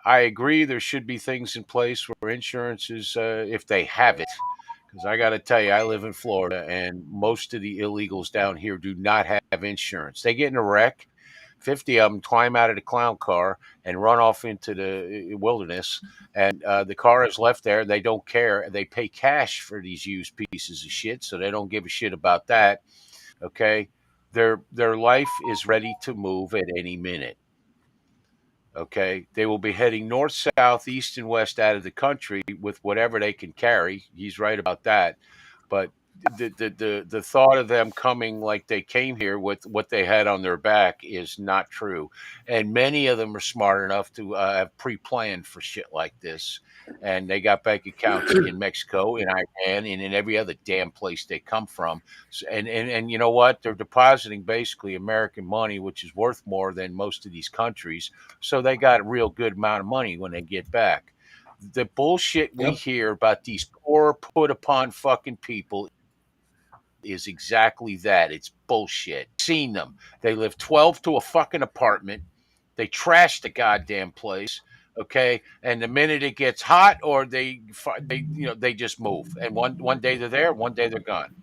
S5: I agree. There should be things in place where insurance is, if they have it. Because I got to tell you, I live in Florida, and most of the illegals down here do not have insurance. They get in a wreck. 50 of them climb out of the clown car and run off into the wilderness, and the car is left there. They don't care. They pay cash for these used pieces of shit, so they don't give a shit about that. Okay, their life is ready to move at any minute. Okay, they will be heading north, south, east, and west out of the country with whatever they can carry. He's right about that. But the thought of them coming like they came here with what they had on their back is not true. And many of them are smart enough to have pre-planned for shit like this. And they got bank accounts in Mexico, in Iran, and in every other damn place they come from. And you know what? They're depositing basically American money, which is worth more than most of these countries. So they got a real good amount of money when they get back. The bullshit we
S2: Yep.
S5: hear about these poor, put upon fucking people is exactly that. It's bullshit. Seen them. They live 12 to a fucking apartment. They trash the goddamn place. Okay, and the minute it gets hot, or they just move. And one day they're there, one day they're gone.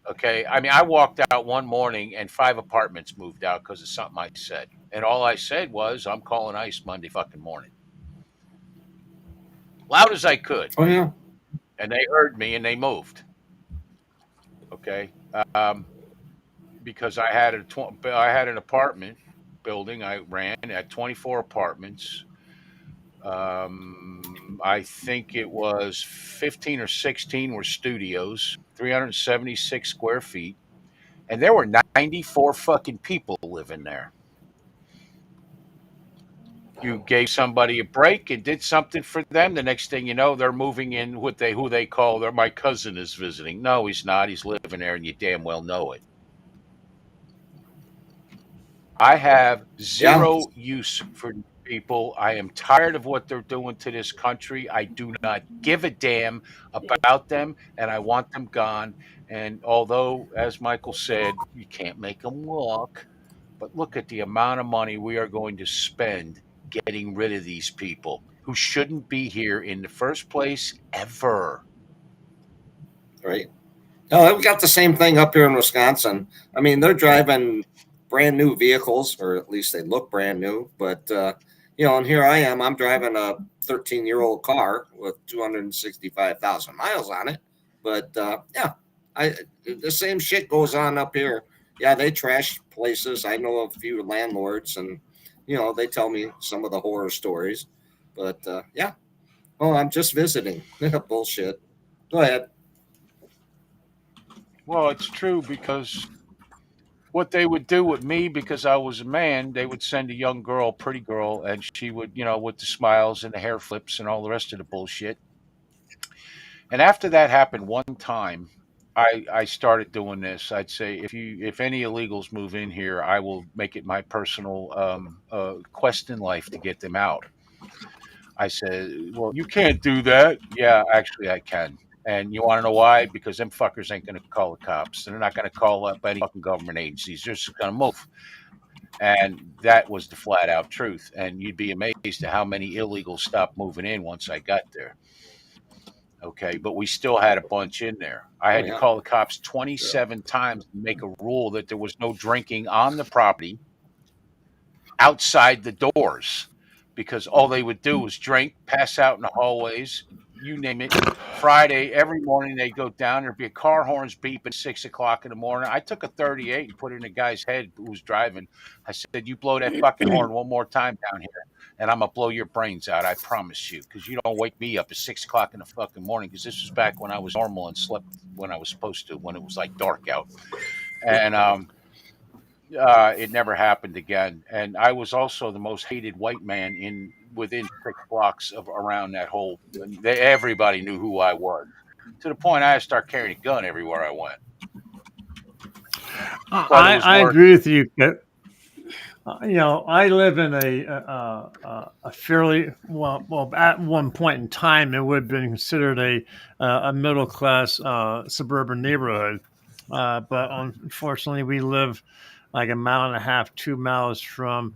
S5: Okay, I mean, I walked out one morning and 5 apartments moved out because of something I said, and all I said was, "I'm calling ICE Monday fucking morning," loud as I could,
S2: Oh yeah.
S5: and they heard me and they moved. Okay, because I had an apartment building I ran at 24 apartments. I think it was 15 or 16 were studios, 376 square feet, and there were 94 fucking people living there. You gave somebody a break and did something for them. The next thing you know, they're moving in with who they call my cousin is visiting. No, he's not. He's living there, and you damn well know it. I have
S2: Yeah.
S5: zero use for these people. I am tired of what they're doing to this country. I do not give a damn about them, and I want them gone. And although, as Michael said, you can't make them walk, but look at the amount of money we are going to spend getting rid of these people who shouldn't be here in the first place ever.
S2: Right. No, we got the same thing up here in Wisconsin. I mean, they're driving brand new vehicles, or at least they look brand new. But and here I am. I'm driving a 13-year-old car with 265,000 miles on it. But yeah, the same shit goes on up here. Yeah, they trash places. I know a few landlords, and they tell me some of the horror stories. But yeah, oh, I'm just visiting. Bullshit. Go ahead.
S5: Well, it's true because what they would do with me, because I was a man, they would send a young girl, pretty girl, and she would, with the smiles and the hair flips and all the rest of the bullshit. And after that happened one time, I started doing this. I'd say if any illegals move in here, I will make it my personal quest in life to get them out. I said, well, you can't do that. Yeah, actually, I can. And you want to know why? Because them fuckers ain't going to call the cops. They're not going to call up any fucking government agencies. They're just going to move. And that was the flat out truth. And you'd be amazed at how many illegals stopped moving in once I got there. Okay, but we still had a bunch in there. I had to call the cops 27 times to make a rule that there was no drinking on the property outside the doors, because all they would do was drink, pass out in the hallways, you name it. Friday, every morning they'd go down, there'd be a car horns beeping at 6 o'clock in the morning. I took a 38 and put it in a guy's head who was driving. I said, "You blow that fucking horn one more time down here, and I'm gonna blow your brains out. I promise you, because you don't wake me up at 6 o'clock in the fucking morning." Because this was back when I was normal and slept when I was supposed to, when it was like dark out. And it never happened again. And I was also the most hated white man within 6 blocks of around that whole. Everybody knew who I was, to the point I had to start carrying a gun everywhere I went.
S4: I agree with you. I live in a fairly well. At one point in time, it would have been considered a middle class suburban neighborhood, but unfortunately, we live like a mile and a half, 2 miles from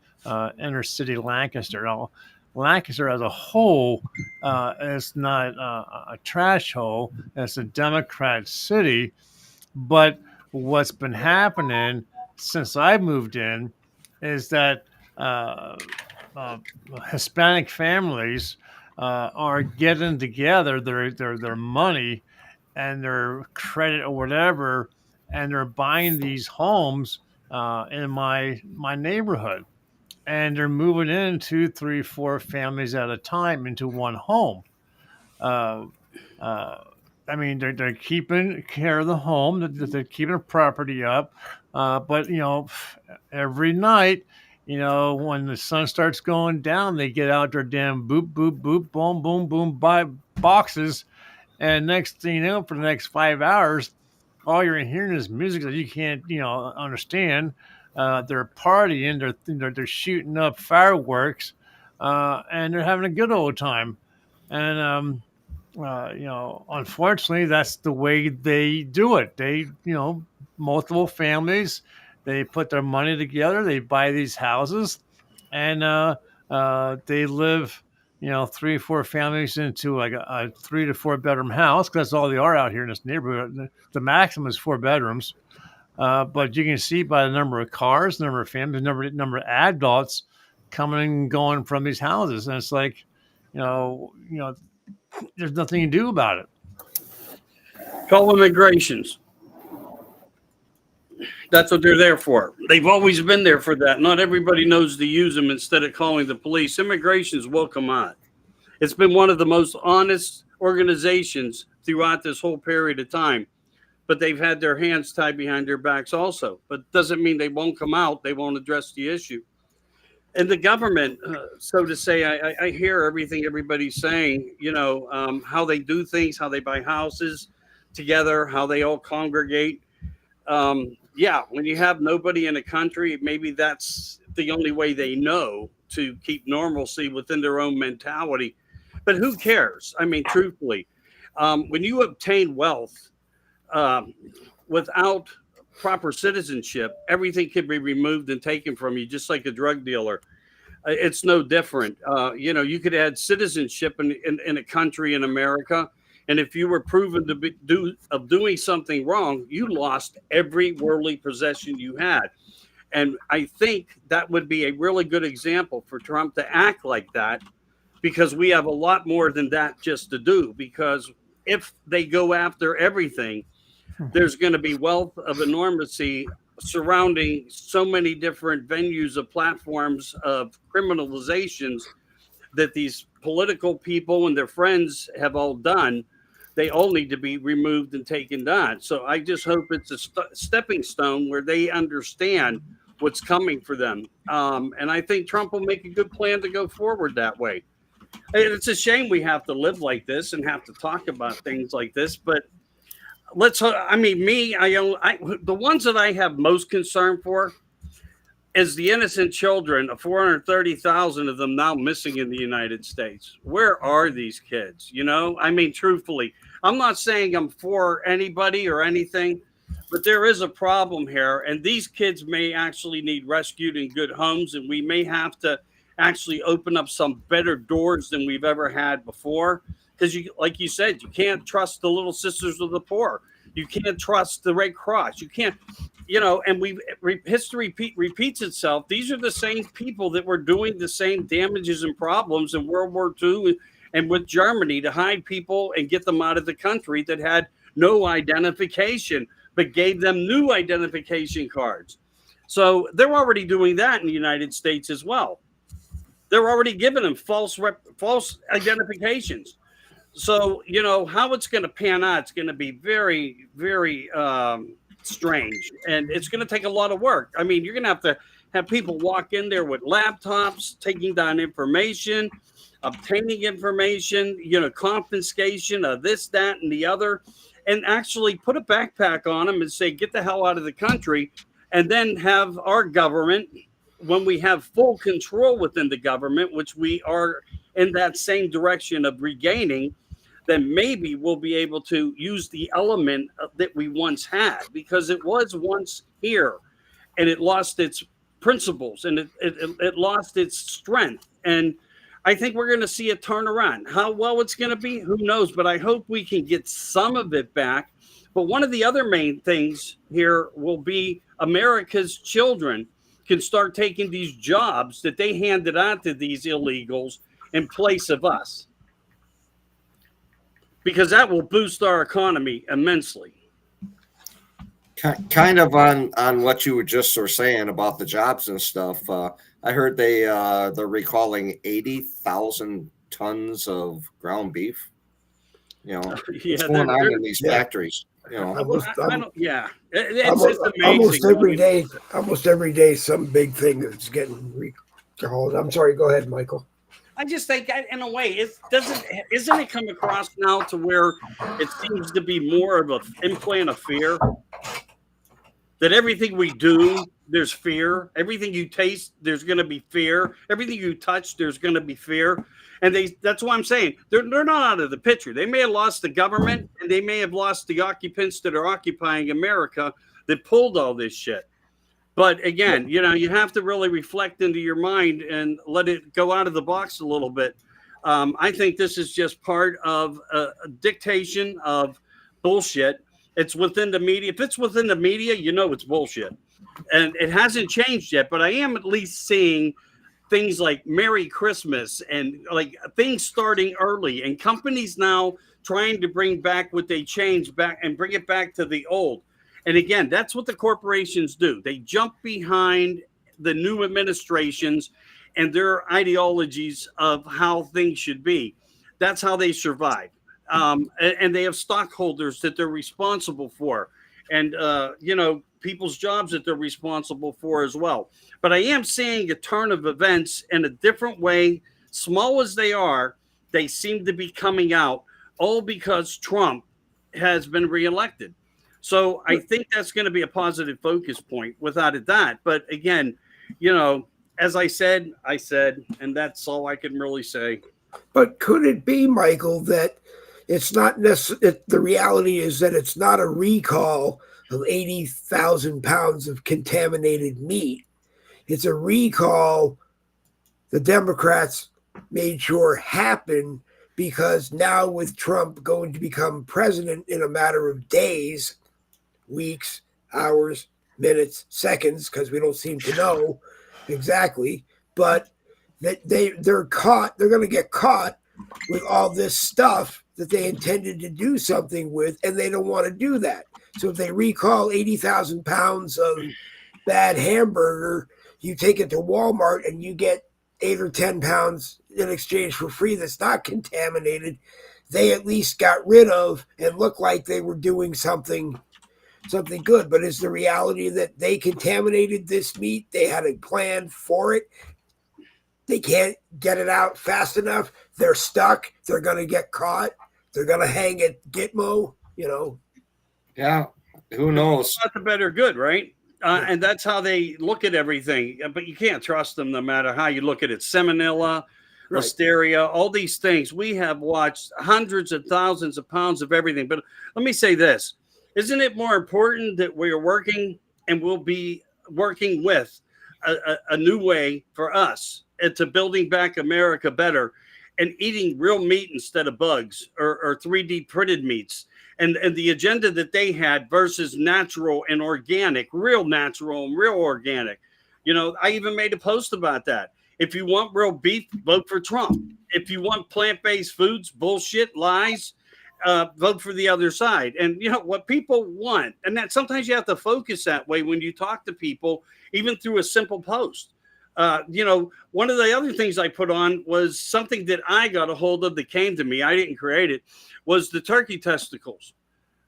S4: inner city Lancaster. Now, Lancaster as a whole is not a trash hole. It's a Democrat city, but what's been happening since I moved in is that uh, uh, Hispanic families are getting together their money and their credit or whatever, and they're buying these homes in my neighborhood. and they're moving in 2, 3, 4 families at a time into one home. Uh, uh, I mean, they're keeping care of the home, they're keeping the property up, but every night, when the sun starts going down, they get out their damn boop boop boop boom boom boom by boxes, and next thing you know, for the next 5 hours, all you're hearing is music that you can't understand. They're partying, they're shooting up fireworks, and they're having a good old time, and unfortunately, that's the way they do it. Multiple families, they put their money together, they buy these houses, and they live, 3 or 4 families into like a 3 to 4 bedroom house. 'Cause that's all they are out here in this neighborhood. The maximum is 4 bedrooms. But you can see by the number of cars, number of families, number of adults coming and going from these houses, and it's like, there's nothing you can do about it.
S3: Call immigrations. That's what they're there for. They've always been there for that. Not everybody knows to use them instead of calling the police. Immigrations will come out. It's been one of the most honest organizations throughout this whole period of time. But they've had their hands tied behind their backs also. But doesn't mean they won't come out. They won't address the issue. And the government, so to say, I hear everything everybody's saying, how they do things, how they buy houses together, how they all congregate. Yeah, when you have nobody in a country, maybe that's the only way they know to keep normalcy within their own mentality. But who cares? I mean, truthfully, when you obtain wealth without proper citizenship, everything can be removed and taken from you, just like a drug dealer. It's no different. You could add citizenship in a country in America, and if you were proven to be doing something wrong, you lost every worldly possession you had. And I think that would be a really good example for Trump to act like that, because we have a lot more than that just to do. Because if they go after everything, there's going to be wealth of enormity surrounding so many different venues of platforms of criminalizations that these political people and their friends have all done. They all need to be removed and taken down. So I just hope it's a stepping stone where they understand what's coming for them. And I think Trump will make a good plan to go forward that way. And it's a shame we have to live like this and have to talk about things like this, but the ones that I have most concern for is the innocent children, 430,000 of them now missing in the United States. Where are these kids? Truthfully, I'm not saying I'm for anybody or anything, but there is a problem here. And these kids may actually need rescued in good homes. And we may have to actually open up some better doors than we've ever had before. Because like you said, you can't trust the Little Sisters of the Poor. You can't trust the Red Cross. You can't, and history repeats itself. These are the same people that were doing the same damages and problems in World War II and with Germany to hide people and get them out of the country that had no identification, but gave them new identification cards. So they're already doing that in the United States as well. They're already giving them false identifications. So, how it's going to pan out, it's going to be very, very strange. And it's going to take a lot of work. I mean, you're going to have people walk in there with laptops, taking down information, obtaining information, confiscation of this, that, and the other, and actually put a backpack on them and say, get the hell out of the country. And then have our government, when we have full control within the government, which we are in that same direction of regaining, then maybe we'll be able to use the element that we once had, because it was once here and it lost its principles and it lost its strength. And I think we're going to see a turnaround. How well it's going to be, who knows? But I hope we can get some of it back. But one of the other main things here will be America's children can start taking these jobs that they handed out to these illegals in place of us, because that will boost our economy immensely.
S2: Kind of on what you were just saying about the jobs and stuff. I heard they're recalling 80,000 tons of ground beef. What's going on in these factories?
S3: It's amazing.
S1: Almost every day, some big thing that's getting recalled. I'm sorry. Go ahead, Michael.
S3: I just think, in a way, isn't it come across now to where it seems to be more of an implant of fear? That everything we do, there's fear. Everything you taste, there's going to be fear. Everything you touch, there's going to be fear. And that's why I'm saying they're not out of the picture. They may have lost the government, and they may have lost the occupants that are occupying America that pulled all this shit. But again, you have to really reflect into your mind and let it go out of the box a little bit. I think this is just part of a dictation of bullshit. It's within the media. If it's within the media, it's bullshit. And it hasn't changed yet, but I am at least seeing things like Merry Christmas and like things starting early, and companies now trying to bring back what they changed back and bring it back to the old. And again, that's what the corporations do. They jump behind the new administrations and their ideologies of how things should be. That's how they survive. And they have stockholders that they're responsible for, and people's jobs that they're responsible for as well. But I am seeing a turn of events in a different way. Small as they are, they seem to be coming out, all because Trump has been reelected. So I think that's going to be a positive focus point, without a doubt. But again, as I said, and that's all I can really say.
S1: But could it be, Michael, that it's not necessarily, the reality is that it's not a recall of 80,000 pounds of contaminated meat. It's a recall the Democrats made sure happened because now with Trump going to become president in a matter of days, weeks, hours, minutes, seconds, because we don't seem to know exactly, but that they're going to get caught with all this stuff that they intended to do something with, and they don't want to do that. So if they recall 80,000 pounds of bad hamburger, you take it to Walmart and you get 8 or 10 pounds in exchange for free that's not contaminated. They at least got rid of and looked like they were doing something good. But is the reality that they contaminated this meat? They had a plan for it. They can't get it out fast enough. They're stuck. They're going to get caught. They're going to hang at Gitmo,
S2: Yeah, who knows?
S3: Not the better good, right? And that's how they look at everything. But you can't trust them no matter how you look at it. Salmonella, listeria, all these things. We have watched hundreds of thousands of pounds of everything. But let me say this. Isn't it more important that we are working and will be working with a new way for us to building back America better and eating real meat instead of bugs or 3D printed meats? And the agenda that they had versus natural and organic, real natural and real organic. I even made a post about that. If you want real beef, vote for Trump. If you want plant-based foods, bullshit, lies, vote for the other side. And what people want, and that sometimes you have to focus that way when you talk to people, even through a simple post. One of the other things I put on was something that I got a hold of that came to me. I didn't create it. Was the turkey testicles.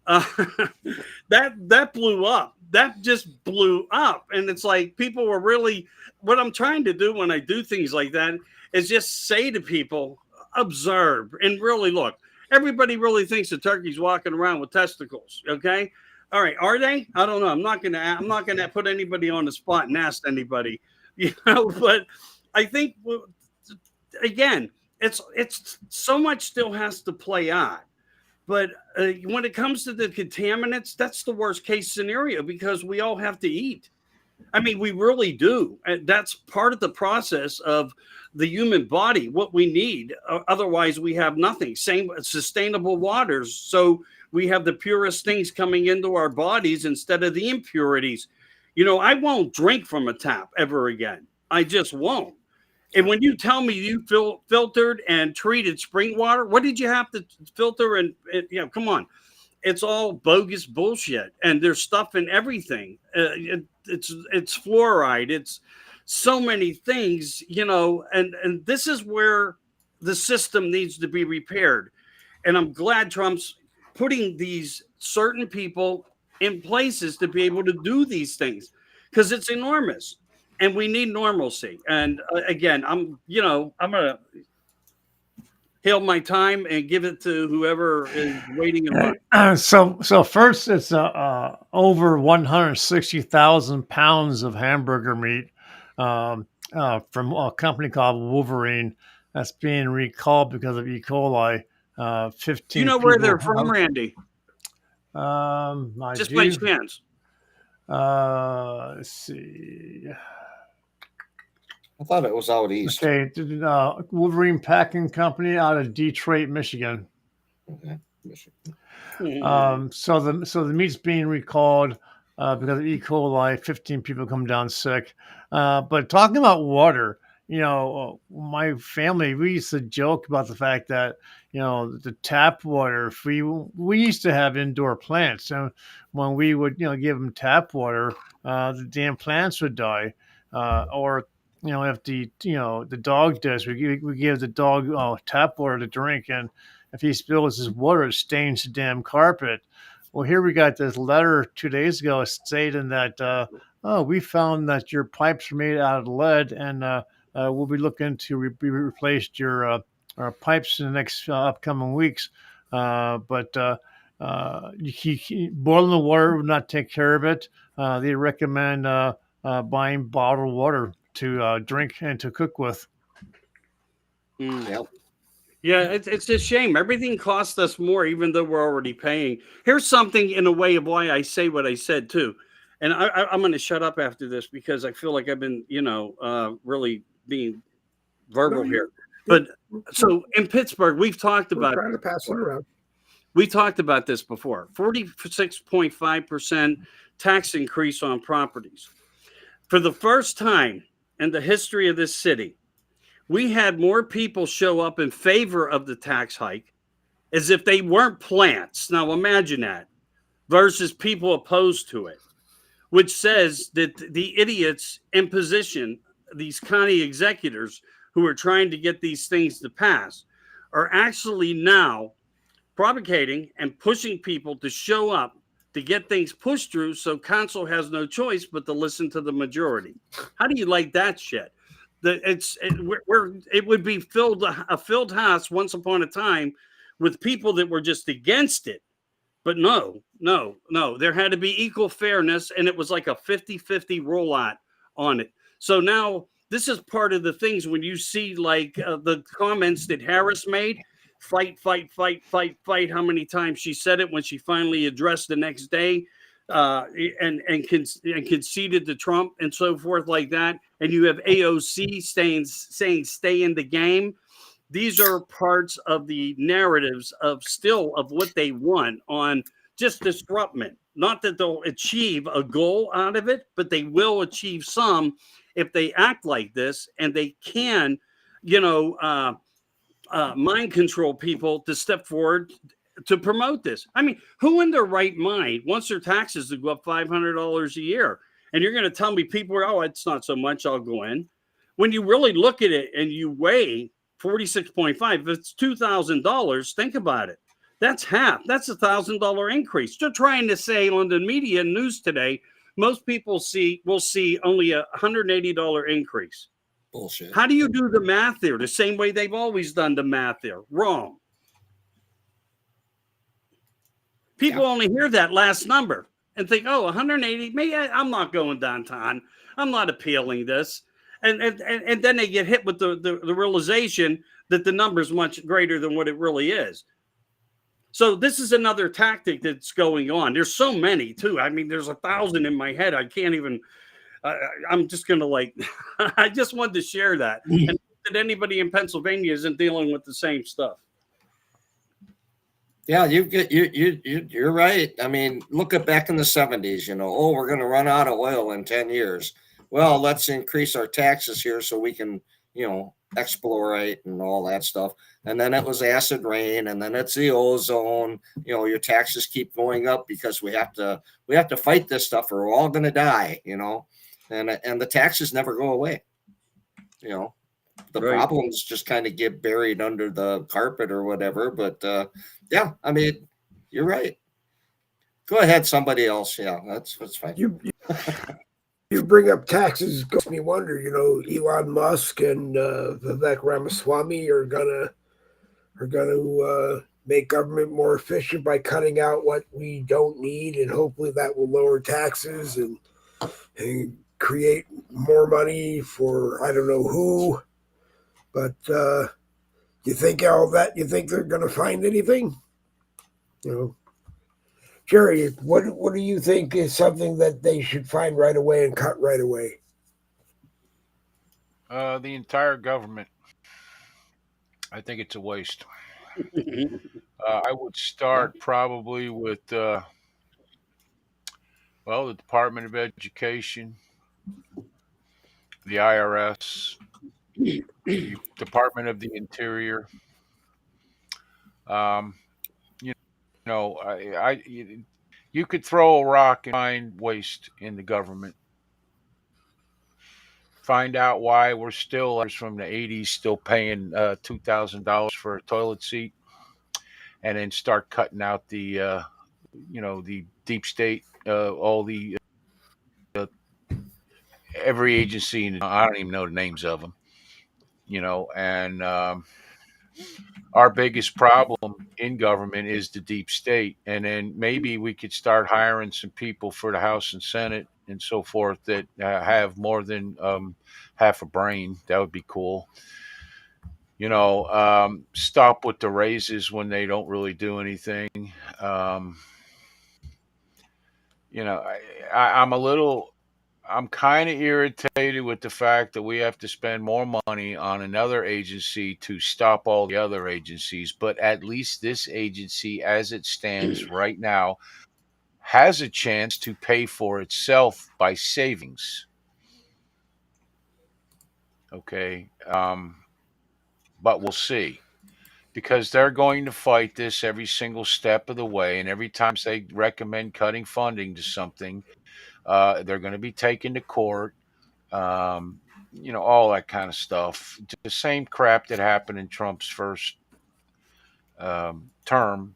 S3: That blew up. That just blew up. And it's like people were really, what I'm trying to do when I do things like that is just say to people, observe and really look. Everybody really thinks the turkey's walking around with testicles. Okay. All right. Are they? I don't know. I'm not gonna put anybody on the spot and ask anybody, but I think again, it's so much still has to play out. But when it comes to the contaminants, that's the worst case scenario because we all have to eat. I mean, we really do. And that's part of the process of the human body, what we need. Otherwise, we have nothing. Same sustainable waters. So we have the purest things coming into our bodies instead of the impurities. I won't drink from a tap ever again. I just won't. And when you tell me you filtered and treated spring water, what did you have to filter? And come on, it's all bogus bullshit. And there's stuff in everything. It's fluoride. so many things, and this is where the system needs to be repaired. And I'm glad Trump's putting these certain people in places to be able to do these things, because it's enormous and we need normalcy. And again, I'm going to hail my time and give it to whoever is waiting in line.
S4: So first, it's over 160,000 pounds of hamburger meat from a company called Wolverine that's being recalled because of E. coli. 15
S3: Do you know where they're
S4: people
S3: from, Randy?
S4: I
S3: Just by
S4: do.
S3: chance.
S4: Let's see.
S2: I thought it was out east.
S4: Okay, Wolverine Packing Company out of Detroit, Michigan.
S2: Okay.
S4: So the meat's being recalled because of E. coli. 15 people come down sick. But talking about water, my family, we used to joke about the fact that the tap water. We used to have indoor plants, and when we would give them tap water, the damn plants would die, or if the dog does, we give the dog tap water to drink, and if he spills his water, it stains the damn carpet. Well, here we got this letter 2 days ago stating that, we found that your pipes are made out of lead, and we'll be looking to replace your pipes in the next upcoming weeks. But boiling the water would not take care of it. They recommend buying bottled water to drink and to cook with.
S2: Yep.
S3: Yeah, it's a shame. Everything costs us more, even though we're already paying. Here's something in a way of why I say what I said too, and I'm going to shut up after this because I feel like I've been, really being verbal here. But so in Pittsburgh, we've talked about
S1: trying to pass it around.
S3: We talked about this before. 46.5% tax increase on properties. For the first time in the history of this city, we had more people show up in favor of the tax hike as if they weren't plants. Now imagine that, versus people opposed to it, which says that the idiots in position, these county executors who are trying to get these things to pass, are actually now provocating and pushing people to show up to get things pushed through, so council has no choice but to listen to the majority. How do you like that shit? It would be a filled house once upon a time with people that were just against it. But no, there had to be equal fairness, and it was like a 50-50 rollout on it. So now this is part of the things when you see like the comments that Harris made, fight, how many times she said it when she finally addressed the next day, and conceded to Trump and so forth like that. And you have AOC saying stay in the game. These are parts of the narratives of what they want on just disruptment. Not that they'll achieve a goal out of it, but they will achieve some if they act like this, and they can, mind control people to step forward to promote this. I mean, who in their right mind wants their taxes to go up $500 a year? And you're going to tell me people are, oh, it's not so much, I'll go in. When you really look at it and you weigh 46.5, if it's $2,000, think about it. That's half. That's $1,000 increase. They're trying to say on the media and news today, most people will see only a $180 increase.
S2: Bullshit.
S3: How do you do the math there? The same way they've always done the math there. Wrong. People only hear that last number and think, oh, 180, maybe I'm not going downtown. I'm not appealing this. And then they get hit with the realization that the number is much greater than what it really is. So this is another tactic that's going on. There's so many, too. I mean, there's 1,000 in my head. I can't even... I'm just going to I just wanted to share that. And that anybody in Pennsylvania isn't dealing with the same stuff.
S2: Yeah, you're right. I mean, look at back in the 70s, we're going to run out of oil in 10 years. Well, let's increase our taxes here so we can, explorate and all that stuff. And then it was acid rain, and then it's the ozone. Your taxes keep going up because we have to fight this stuff or we're all going to die, and the taxes never go away. You know, the
S3: Right.
S2: problems just kind of get buried under the carpet or whatever. But yeah, I mean, you're right. Go ahead, somebody else. Yeah, that's fine.
S1: You bring up taxes, makes me wonder. You know, Elon Musk and Vivek Ramaswamy are gonna make government more efficient by cutting out what we don't need, and hopefully that will lower taxes and create more money for I don't know who. But you think all that? You think they're going to find anything? You know, Jerry, what do you think is something that they should find right away and cut right away?
S5: The entire government. I think it's a waste. I would start probably with well, the Department of Education, the IRS, the Department of the Interior. Um, you know, you could throw a rock and find waste in the government. Find out why we're still from the '80s still paying $2,000 for a toilet seat, and then start cutting out the the deep state, all the every agency. I don't even know the names of them. And our biggest problem in government is the deep state. And then maybe we could start hiring some people for the House and Senate and so forth that have more than half a brain. That would be cool. Stop with the raises when they don't really do anything. Um, I'm kind of irritated with the fact that we have to spend more money on another agency to stop all the other agencies. But at least this agency, as it stands right now, has a chance to pay for itself by savings. Okay. But we'll see. Because they're going to fight this every single step of the way. And every time they recommend cutting funding to something, they're going to be taken to court. All that kind of stuff. The same crap that happened in Trump's first term.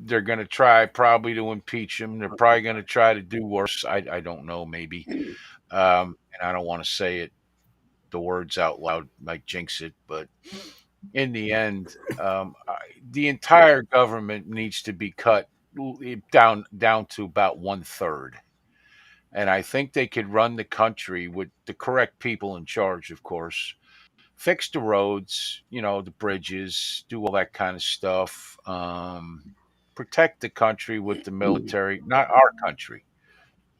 S5: They're going to try probably to impeach him. They're probably going to try to do worse. I don't know, maybe. And I don't want to say it, the words out loud, might jinx it. But in the end, the entire government needs to be cut down to about 1/3. And I think they could run the country with the correct people in charge, of course. Fix the roads, the bridges, do all that kind of stuff. Protect the country with the military, not our country.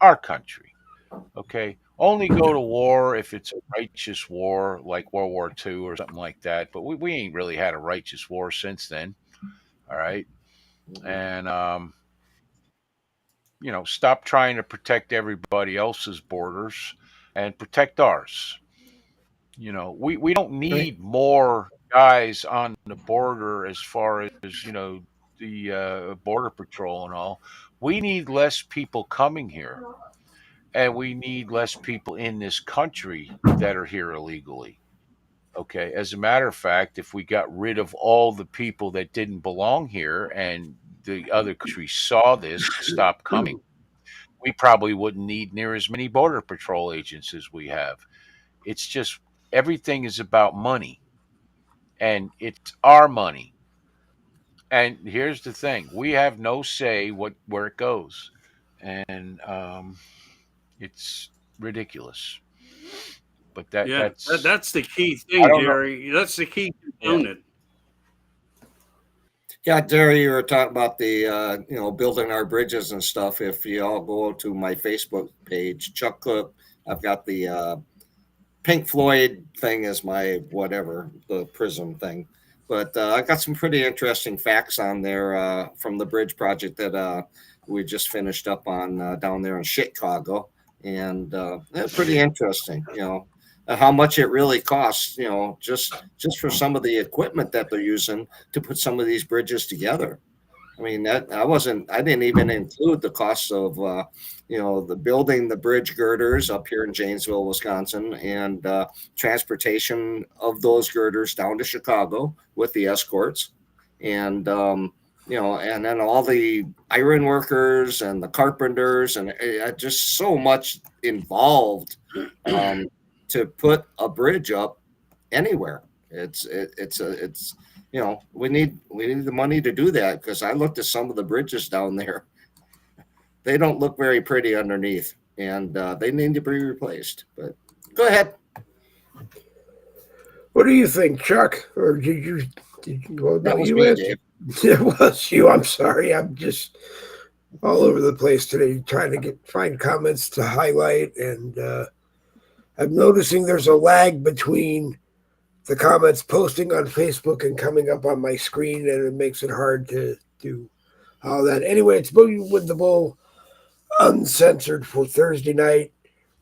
S5: Our country. Okay. Only go to war if it's a righteous war like World War II or something like that. But we ain't really had a righteous war since then. All right. And stop trying to protect everybody else's borders and protect ours. We don't need more guys on the border as far as, the border patrol and all. We need less people coming here, and we need less people in this country that are here illegally. Okay. As a matter of fact, if we got rid of all the people that didn't belong here and the other countries saw this and stopped coming, we probably wouldn't need near as many border patrol agents as we have. It's just everything is about money, and it's our money. And here's the thing: we have no say where it goes, and it's ridiculous. But
S3: Yeah,
S5: that's
S3: that's the key
S5: I
S3: thing,
S5: don't know.
S3: Jerry. That's the key
S5: Yeah.
S3: component.
S2: Yeah, Jerry, you were talking about the building our bridges and stuff. If you all go to my Facebook page, Chuck Cooke, I've got the Pink Floyd thing as my whatever, the prism thing. But I got some pretty interesting facts on there from the bridge project that we just finished up on down there in Chicago, and it's pretty interesting. How much it really costs. Just for some of the equipment that they're using to put some of these bridges together. I mean, I didn't even include the cost of, the building the bridge girders up here in Janesville, Wisconsin, and transportation of those girders down to Chicago with the escorts. And, and then all the iron workers and the carpenters and just so much involved to put a bridge up anywhere. We need the money to do that, because I looked at some of the bridges down there. They don't look very pretty underneath, and they need to be replaced. But go ahead.
S1: What do you think, Chuck? Or did you well,
S2: That
S1: no,
S2: was
S1: you
S2: me,
S1: answered.
S2: Dave.
S1: It was you. I'm sorry. I'm just all over the place today trying to find comments to highlight, and I'm noticing there's a lag between the comments posting on Facebook and coming up on my screen, and it makes it hard to do all that. Anyway, it's Boogie with the Bull, Uncensored, for Thursday night.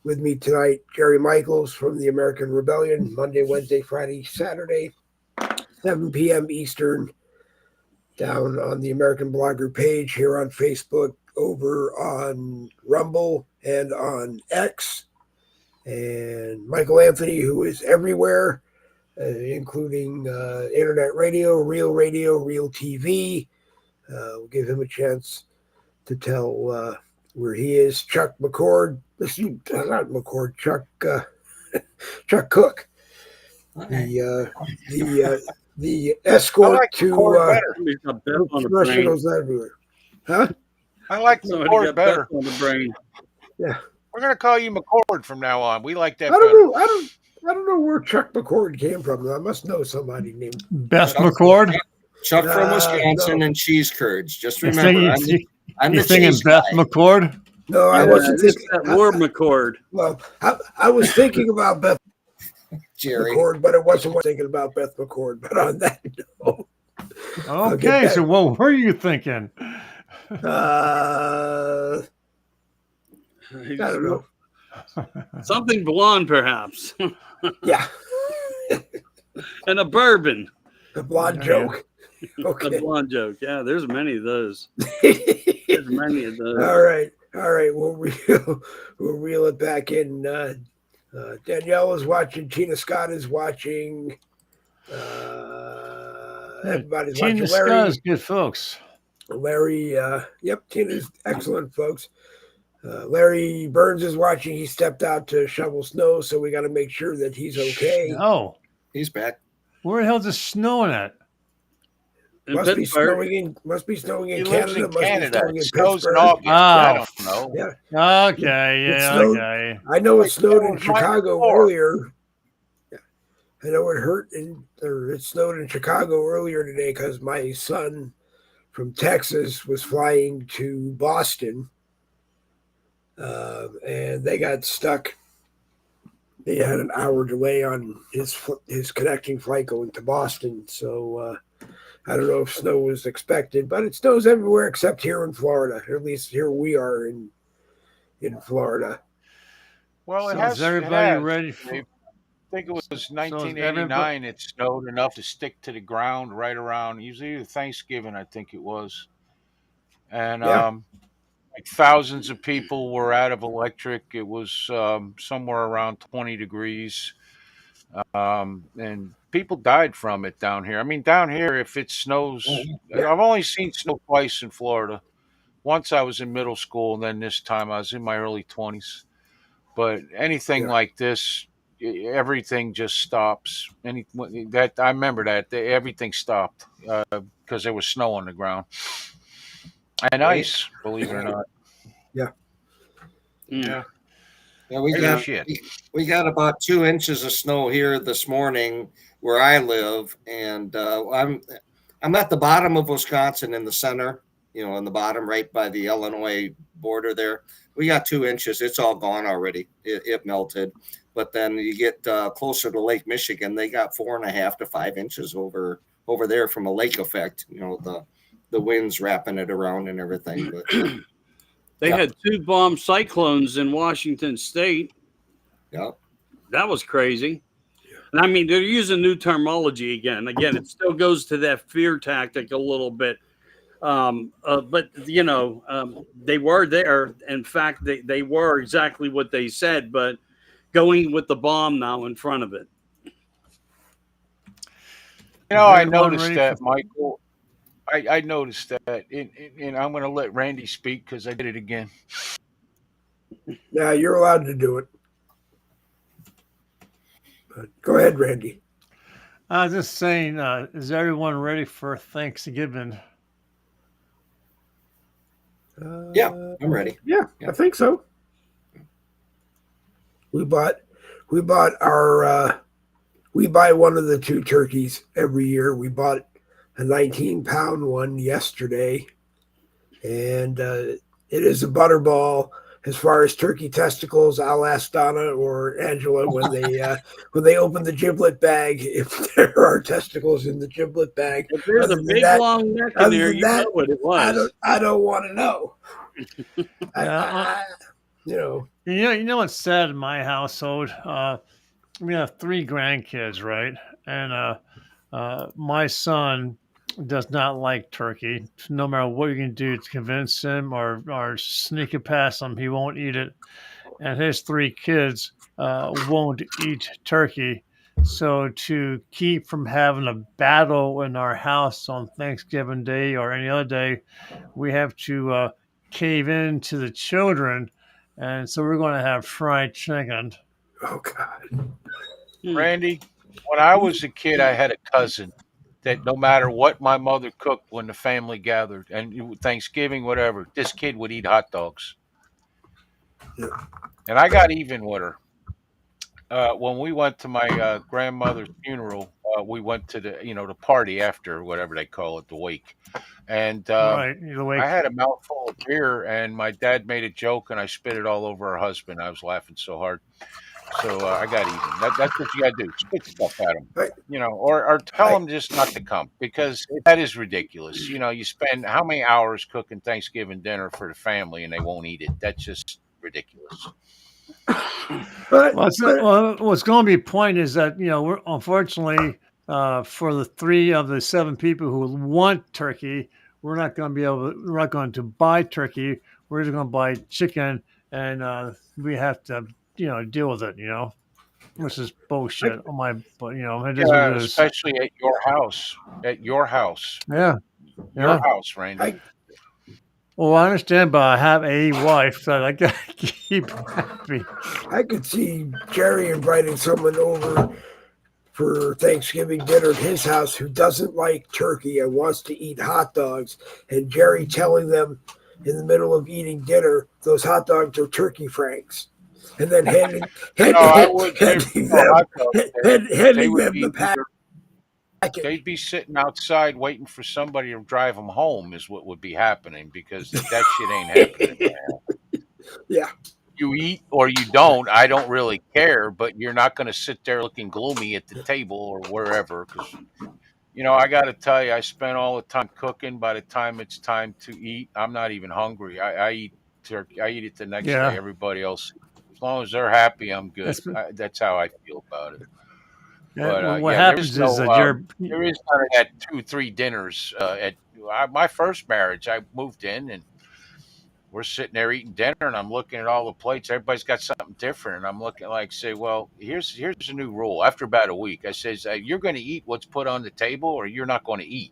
S1: With me tonight, Jerry Michaels from the American Rebellion, Monday, Wednesday, Friday, Saturday, 7 p.m. Eastern, down on the American Blogger page, here on Facebook, over on Rumble, and on X. And Michael Anthony, who is everywhere, including internet radio, Real TV. We'll give him a chance to tell where he is. Chuck McCord, not McCord, Chuck Cooke, the escort
S5: like
S1: to
S3: Somebody's got Beth on the brain.
S1: professionals everywhere. Huh?
S5: I like
S3: Somebody
S5: McCord
S3: got
S5: better.
S3: Beth on the brain.
S1: Yeah.
S5: We're gonna call you McCord from now on. We like that
S1: I
S5: better.
S1: don't know. I don't know where Chuck McCord came from. I must know somebody named
S4: Beth
S2: Chuck-
S4: McCord.
S2: Chuck from Wisconsin
S1: no.
S2: and cheese curds. Just
S4: You
S2: remember, I'm
S4: you
S2: the
S4: singing
S2: cheese
S4: Beth
S2: guy.
S4: McCord?
S1: No, I wasn't
S3: This
S1: thinking.
S3: that War McCord.
S1: Well, I was thinking about Beth
S2: Jerry.
S1: McCord, but it wasn't what I was thinking about Beth McCord. But on that note,
S4: Okay, so what were you thinking?
S1: I don't know.
S3: Something blonde, perhaps,
S1: Yeah,
S3: and a bourbon.
S1: the blonde
S4: Yeah.
S1: joke.
S3: A
S1: Okay.
S3: blonde joke. Yeah, there's many of those. There's many of those.
S1: All right. We'll reel it back in. Danielle is watching. Tina Scott is watching. Everybody's
S4: Tina
S1: watching.
S4: Scott is good, folks.
S1: Larry, yep, Tina's excellent, folks. Larry Burns is watching. He stepped out to shovel snow, so we got to make sure that he's okay.
S4: Oh,
S2: He's back.
S4: where the hell's it snowing at?
S3: In
S1: Must be
S3: Pittsburgh.
S1: snowing in
S5: He lives
S1: Canada.
S5: in
S1: Must
S5: Canada.
S1: be snowing
S5: It
S1: in
S5: snows in
S1: Pittsburgh.
S5: August. I don't know.
S1: Yeah,
S4: Okay,
S1: It
S4: yeah,
S1: snowed.
S4: okay.
S1: I know it snowed in
S5: It was mine
S1: Chicago
S5: before.
S1: earlier. Yeah. I know it snowed in Chicago earlier today because my son from Texas was flying to Boston, and they got stuck. They had an hour delay on his connecting flight going to Boston, so I don't know if snow was expected, but it snows everywhere except here in Florida. Or at least here we are in Florida.
S5: Well, it
S4: So
S5: has.
S4: is everybody
S5: it has.
S4: ready for?
S5: I think it was
S4: is
S5: 1989. It snowed enough to stick to the ground right around. Usually Thanksgiving, I think it was, and
S1: Yeah.
S5: like thousands of people were out of electric. It was somewhere around 20 degrees, and people died from it down here. I mean, down here, if it snows,
S1: Yeah.
S5: I've only seen snow twice in Florida. Once I was in middle school, and then this time I was in my early 20s. But anything
S1: Yeah.
S5: like this, everything just stops. That I remember that everything stopped because there was snow on the ground and
S2: Right.
S5: ice. Believe it or not.
S3: Mm.
S5: Yeah.
S2: Yeah, we
S5: Crazy
S2: got
S5: shit.
S2: we got about 2 inches of snow here this morning where I live, and I'm at the bottom of Wisconsin in the center, in the bottom right by the Illinois border there. We got 2 inches. It's all gone already. It melted. But then you get closer to Lake Michigan, they got 4.5 to 5 inches over there from a lake effect. The winds wrapping it around and everything. But
S3: They
S2: Yeah.
S3: had 2 bomb cyclones in Washington State.
S2: yeah,
S3: That was crazy. And I mean, they're using new terminology again. Again, it still goes to that fear tactic a little bit. But they were there. In fact, they were exactly what they said, but going with the bomb now in front of it.
S5: I noticed that, Michael. I noticed that, and I'm going to let Randy speak because I did it again.
S1: Yeah, you're allowed to do it. But go ahead, Randy.
S4: I was just saying, is everyone ready for Thanksgiving?
S2: Yeah, I'm ready.
S1: Yeah, I think so. We bought our we buy one of the two turkeys every year. We bought a 19-pound one yesterday, and it is a butterball. As far as turkey testicles, I'll ask Donna or Angela when they open the giblet bag if there are testicles in the giblet bag.
S3: If there's a big long neck in there, you know what it was.
S1: I don't want to know.
S4: You know what's sad in my household? We have 3 grandkids, right? And my son does not like turkey. No matter what you can do to convince him or sneak it past him, he won't eat it. And his 3 kids won't eat turkey. So to keep from having a battle in our house on Thanksgiving Day or any other day, we have to cave in to the children. And so we're going to have fried chicken.
S1: Oh, God.
S5: Randy, when I was a kid, I had a cousin that no matter what my mother cooked when the family gathered, and Thanksgiving, whatever, this kid would eat hot dogs.
S1: Yeah.
S5: And I got even with her. When we went to my grandmother's funeral, we went to the party after, whatever they call it, the wake. And
S4: Right,
S5: I had a mouthful of beer, and my dad made a joke, and I spit it all over her husband. I was laughing so hard. So I got even. That's what you got to do. Spit stuff at them, or tell them just not to come, because that is ridiculous. You spend how many hours cooking Thanksgiving dinner for the family and they won't eat it? That's just ridiculous.
S4: What's going to be a point is that we're unfortunately for the 3 of the 7 people who want turkey, we're not going to buy turkey. We're just going to buy chicken, and we have to deal with it. Which is bullshit. But it is what it is.
S5: Especially at your house. Your house, Randy.
S4: Well, I understand, but I have a wife that I gotta keep happy.
S1: I could see Jerry inviting someone over for Thanksgiving dinner at his house who doesn't like turkey and wants to eat hot dogs, and Jerry telling them in the middle of eating dinner, those hot dogs are turkey franks. And then handing them the package.
S5: They'd be sitting outside waiting for somebody to drive them home is what would be happening, because that shit ain't happening.
S1: Yeah.
S5: You eat or you don't. I don't really care, but you're not going to sit there looking gloomy at the table or wherever. Because, I got to tell you, I spent all the time cooking. By the time it's time to eat, I'm not even hungry. I eat turkey. I eat it the next day. Everybody else, as long as they're happy, I'm good. That's how I feel about it. But
S4: what happens is that
S5: there is none of that 2-3 dinners. At my first marriage, I moved in and we're sitting there eating dinner, and I'm looking at all the plates. Everybody's got something different, and I'm looking say, well, here's a new rule. After about a week, I says, you're going to eat what's put on the table, or you're not going to eat,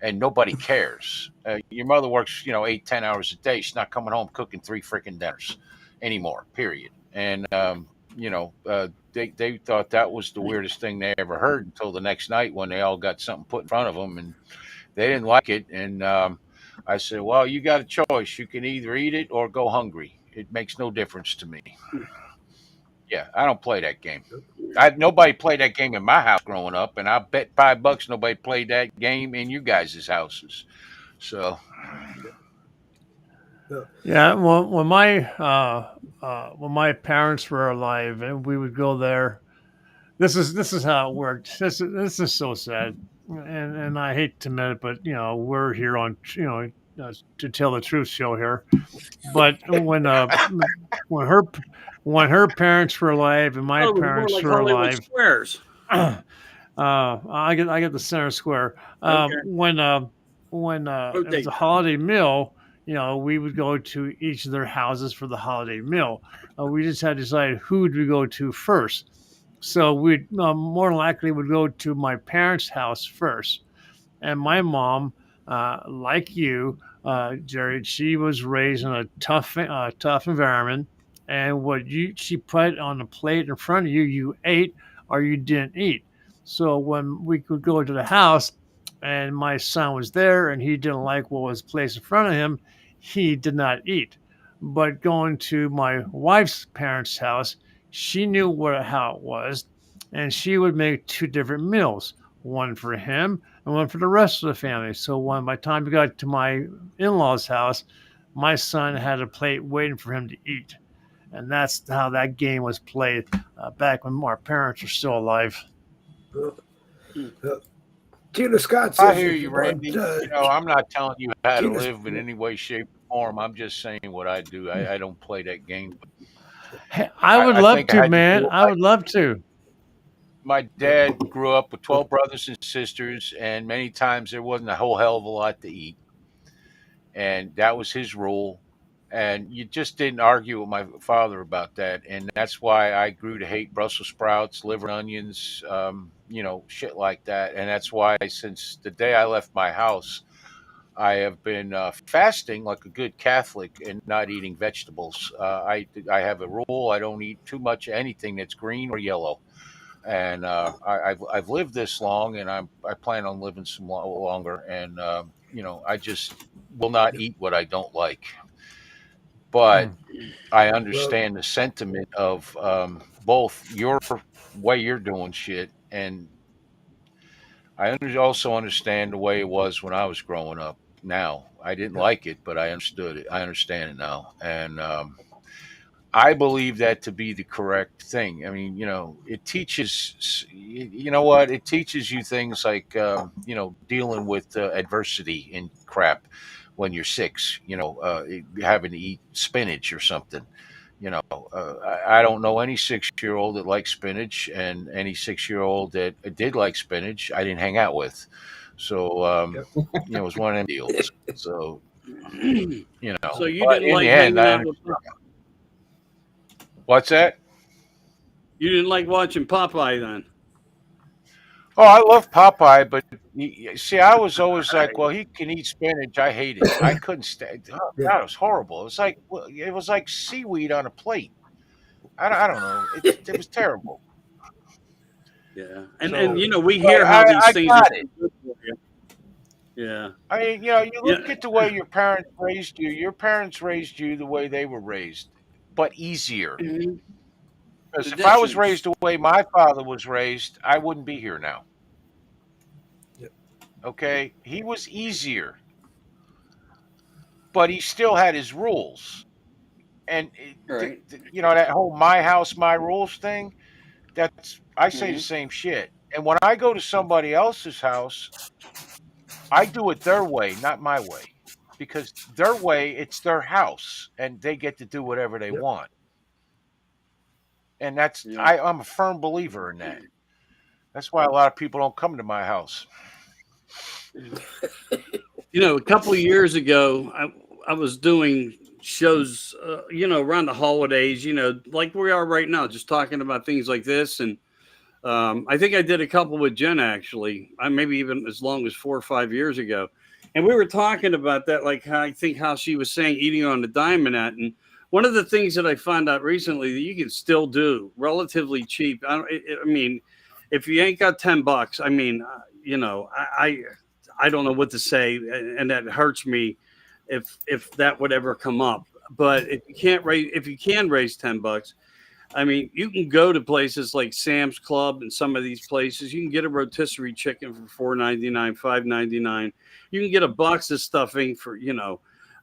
S5: and nobody cares. Your mother works 8-10 hours a day. She's not coming home cooking 3 freaking dinners anymore. Period. And they thought that was the weirdest thing they ever heard until the next night when they all got something put in front of them and they didn't like it. And I said, well, you got a choice. You can either eat it or go hungry. It makes no difference to me. Yeah, I don't play that game. Nobody played that game in my house growing up, and I bet $5 nobody played that game in you guys' houses. So,
S4: yeah. Well, when my parents were alive, and we would go there. This is how it worked. This is so sad, and I hate to admit it, but we're here on to tell the truth show here. But when her parents were alive and my parents were alive,
S3: Squares.
S4: I get the center square.
S3: Okay.
S4: When when it was a
S3: Rotate.
S4: holiday meal, we would go to each of their houses for the holiday meal. We just had to decide who would we go to first. So we more than likely would go to my parents' house first. And my mom, like you, Jerry, she was raised in a tough environment. And she put on the plate in front of you, you ate or you didn't eat. So when we could go to the house, and my son was there, and he didn't like what was placed in front of him, he did not eat. But going to my wife's parents' house, she knew how it was, and she would make two different meals, one for him and one for the rest of the family. So when by the time we got to my in-laws' house, my son had a plate waiting for him to eat, and that's how that game was played back when our parents were still alive.
S1: Tina Scott
S5: I
S1: says
S5: hear
S1: if
S5: you,
S1: want,
S5: Randy. I'm not telling you how to
S1: Tina's-
S5: live in any way, shape, or form. I'm just saying what I do. I don't play that game.
S4: Hey, I would
S5: I
S4: love
S5: think I
S4: to,
S5: had to
S4: man.
S5: do.
S4: I would love to.
S5: My dad grew up with 12 brothers and sisters, and many times there wasn't a whole hell of a lot to eat. And that was his rule. And you just didn't argue with my father about that. And that's why I grew to hate Brussels sprouts, liver and onions, shit like that. And that's why since the day I left my house, I have been fasting like a good Catholic and not eating vegetables. I have a rule: I don't eat too much anything that's green or yellow. And I've lived this long, and I plan on living some longer. And I just will not eat what I don't like. But
S4: Mm.
S5: I
S1: well,
S5: understand the sentiment of both your way you're doing shit, and also understand the way it was when I was growing up. Now I didn't like it, but I understood it. I understand it now, and I believe that to be the correct thing. I mean, it teaches. You know what? It teaches you things like dealing with adversity and crap when you're 6. Having to eat spinach or something. I don't know any 6-year-old that likes spinach, and any 6-year-old that did like spinach, I didn't hang out with. So, it was one of them deals. So,
S3: So you
S5: but
S3: didn't
S5: in the
S3: like
S5: end,
S3: hanging out with
S5: what's that?
S3: you didn't like watching Popeye then.
S5: Oh, I love Popeye, but see, I was always like, well, he can eat spinach. I hate it. I couldn't stand. Oh,
S1: yeah,
S5: God, it was horrible. It was like seaweed on a plate. I don't know. It was terrible.
S3: Yeah.
S5: So,
S3: And we
S5: but
S3: hear how these
S5: I
S3: things are
S5: got
S3: so
S5: it.
S3: good for you. Yeah.
S5: I mean, you
S3: Yeah.
S5: look at the way your parents raised you. Your parents raised you the way they were raised, but easier.
S3: Mhm.
S5: Because if I was
S3: Traditions.
S5: raised the way my father was raised, I wouldn't be here now.
S1: yeah,
S5: Okay, he was easier, but he still had his rules. And
S3: Right.
S5: that whole "my house, my rules" thing. I say the
S3: Mhm.
S5: same shit. And when I go to somebody else's house, I do it their way, not my way, because their way, it's their house, and they get to do whatever they
S1: yeah.
S5: want. And
S3: Yeah.
S5: I'm a firm believer in that. That's why a lot of people don't come to my house.
S3: A couple of years ago, I was doing shows, around the holidays, like we are right now, just talking about things like this. And I think I did a couple with Jen, actually. I maybe even as long as 4 or 5 years ago. And we were talking about that, like how she was saying eating on the diamond at. And one of the things that I found out recently that you can still do relatively cheap. I mean, if you ain't got $10, I mean, I don't know what to say, and that hurts me if that would ever come up. But if you can raise $10, I mean, you can go to places like Sam's Club and some of these places. You can get a rotisserie chicken for $4.99, $5.99. You can get a box of stuffing for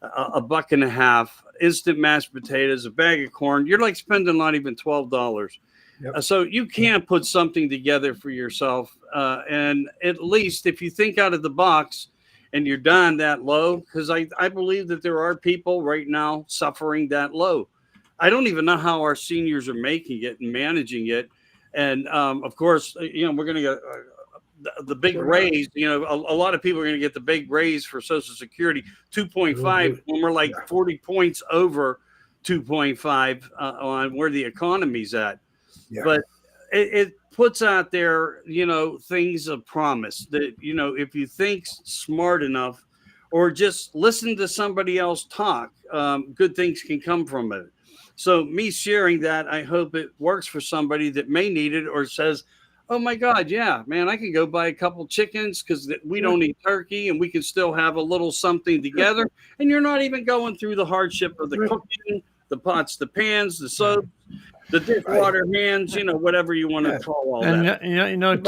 S3: a buck and a half. Instant mashed potatoes, a bag of corn. You're like spending not even $12.
S1: Yep.
S3: So you can put something together for yourself, and at least if you think out of the box and you're down that low, because I believe that there are people right now suffering that low. I don't even know how our seniors are making it and managing it. And of course, we're going to the big raise. You know, a lot of people are going to get the big raise for Social Security, 2.5, when we're like 40 points over 2.5 on where the economy's at. But it puts out there, you know, things of promise that, you know, if you think smart enough or just listen to somebody else talk, good things can come from it. So me sharing that, I hope it works for somebody that may need it or says, oh my God, yeah, man, I can go buy a couple chickens because we don't eat turkey and we can still have a little something together. And you're not even going through the hardship of the cooking, the pots, the pans, the soap, the dishwater hands, you know, whatever you want to call all that.
S4: And you know,
S1: You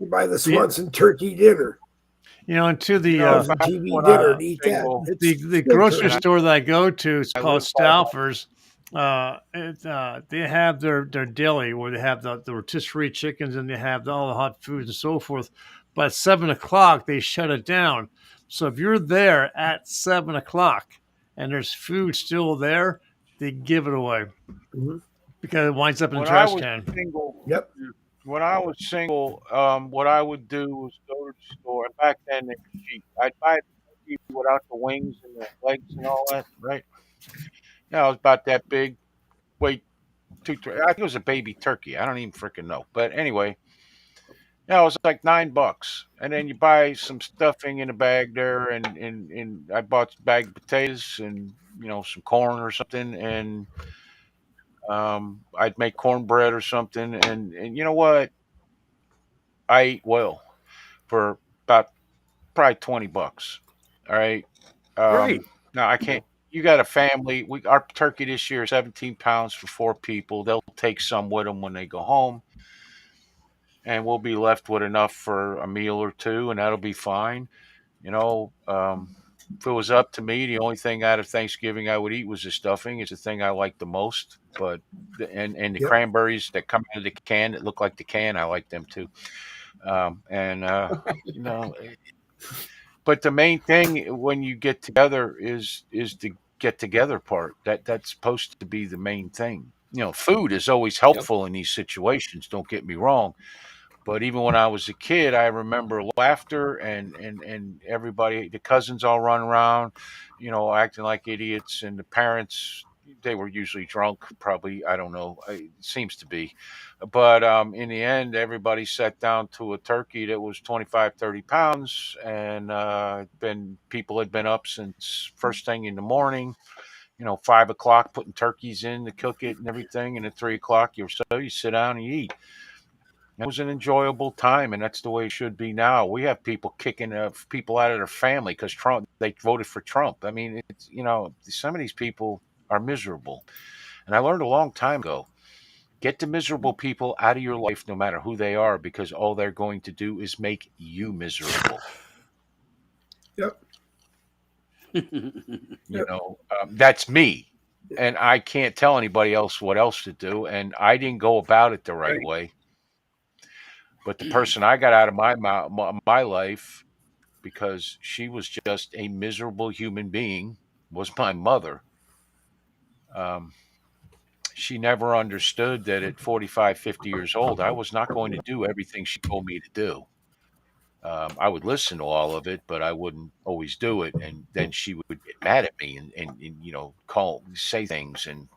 S1: buy the Swanson turkey dinner.
S4: You know, and to the
S1: TV dinner and eat that.
S4: The grocery store that I go to is called Stauffer's. They have their deli where they have the rotisserie chickens and they have all the hot foods and so forth. But at 7:00 they shut it down. So if you're there at 7:00 and there's food still there, they give it away because it winds up in the trash can.
S5: When I was single, what I would do was go to the store, and back then they were cheap. I'd buy the turkey without the wings and the legs and all that, right? Yeah, it was about that big. Wait, I think it was a baby turkey. I don't even freaking know. But anyway, yeah, it was like $9, and then you buy some stuffing in a bag there, and I bought a bag of potatoes and some corn or something, and I'd make cornbread or something, and you know what? I ate well for about probably $20. All right.
S3: Great.
S5: Now I can't. You got a family. Our turkey this year is 17 pounds for 4 people. They'll take some with them when they go home, and we'll be left with enough for a meal or two, and that'll be fine. If it was up to me, the only thing out of Thanksgiving I would eat was the stuffing. It's the thing I like the most. But and the cranberries that come out of the can that look like the can, I like them too. You know, but the main thing when you get together is the get together part. That's supposed to be the main thing. Food is always helpful in these situations. Don't get me wrong. But even when I was a kid, I remember laughter and everybody, the cousins all run around, acting like idiots, and the parents, they were usually drunk, probably. I don't know. It seems to be. But in the end, everybody sat down to a turkey that was 25, 30 pounds. And people had been up since first thing in the morning, 5:00, putting turkeys in to cook it and everything. And at 3:00 you sit down and you eat. It was an enjoyable time, and that's the way it should be now. We have people kicking people out of their family because they voted for Trump. I mean, some of these people are miserable. And I learned a long time ago, get the miserable people out of your life no matter who they are, because all they're going to do is make you miserable. That's me. And I can't tell anybody else what else to do. And I didn't go about it the right way. But the person I got out of my life, because she was just a miserable human being, was my mother. She never understood that at 45, 50 years old, I was not going to do everything she told me to do. I would listen to all of it, but I wouldn't always do it. And then she would get mad at me and say things. And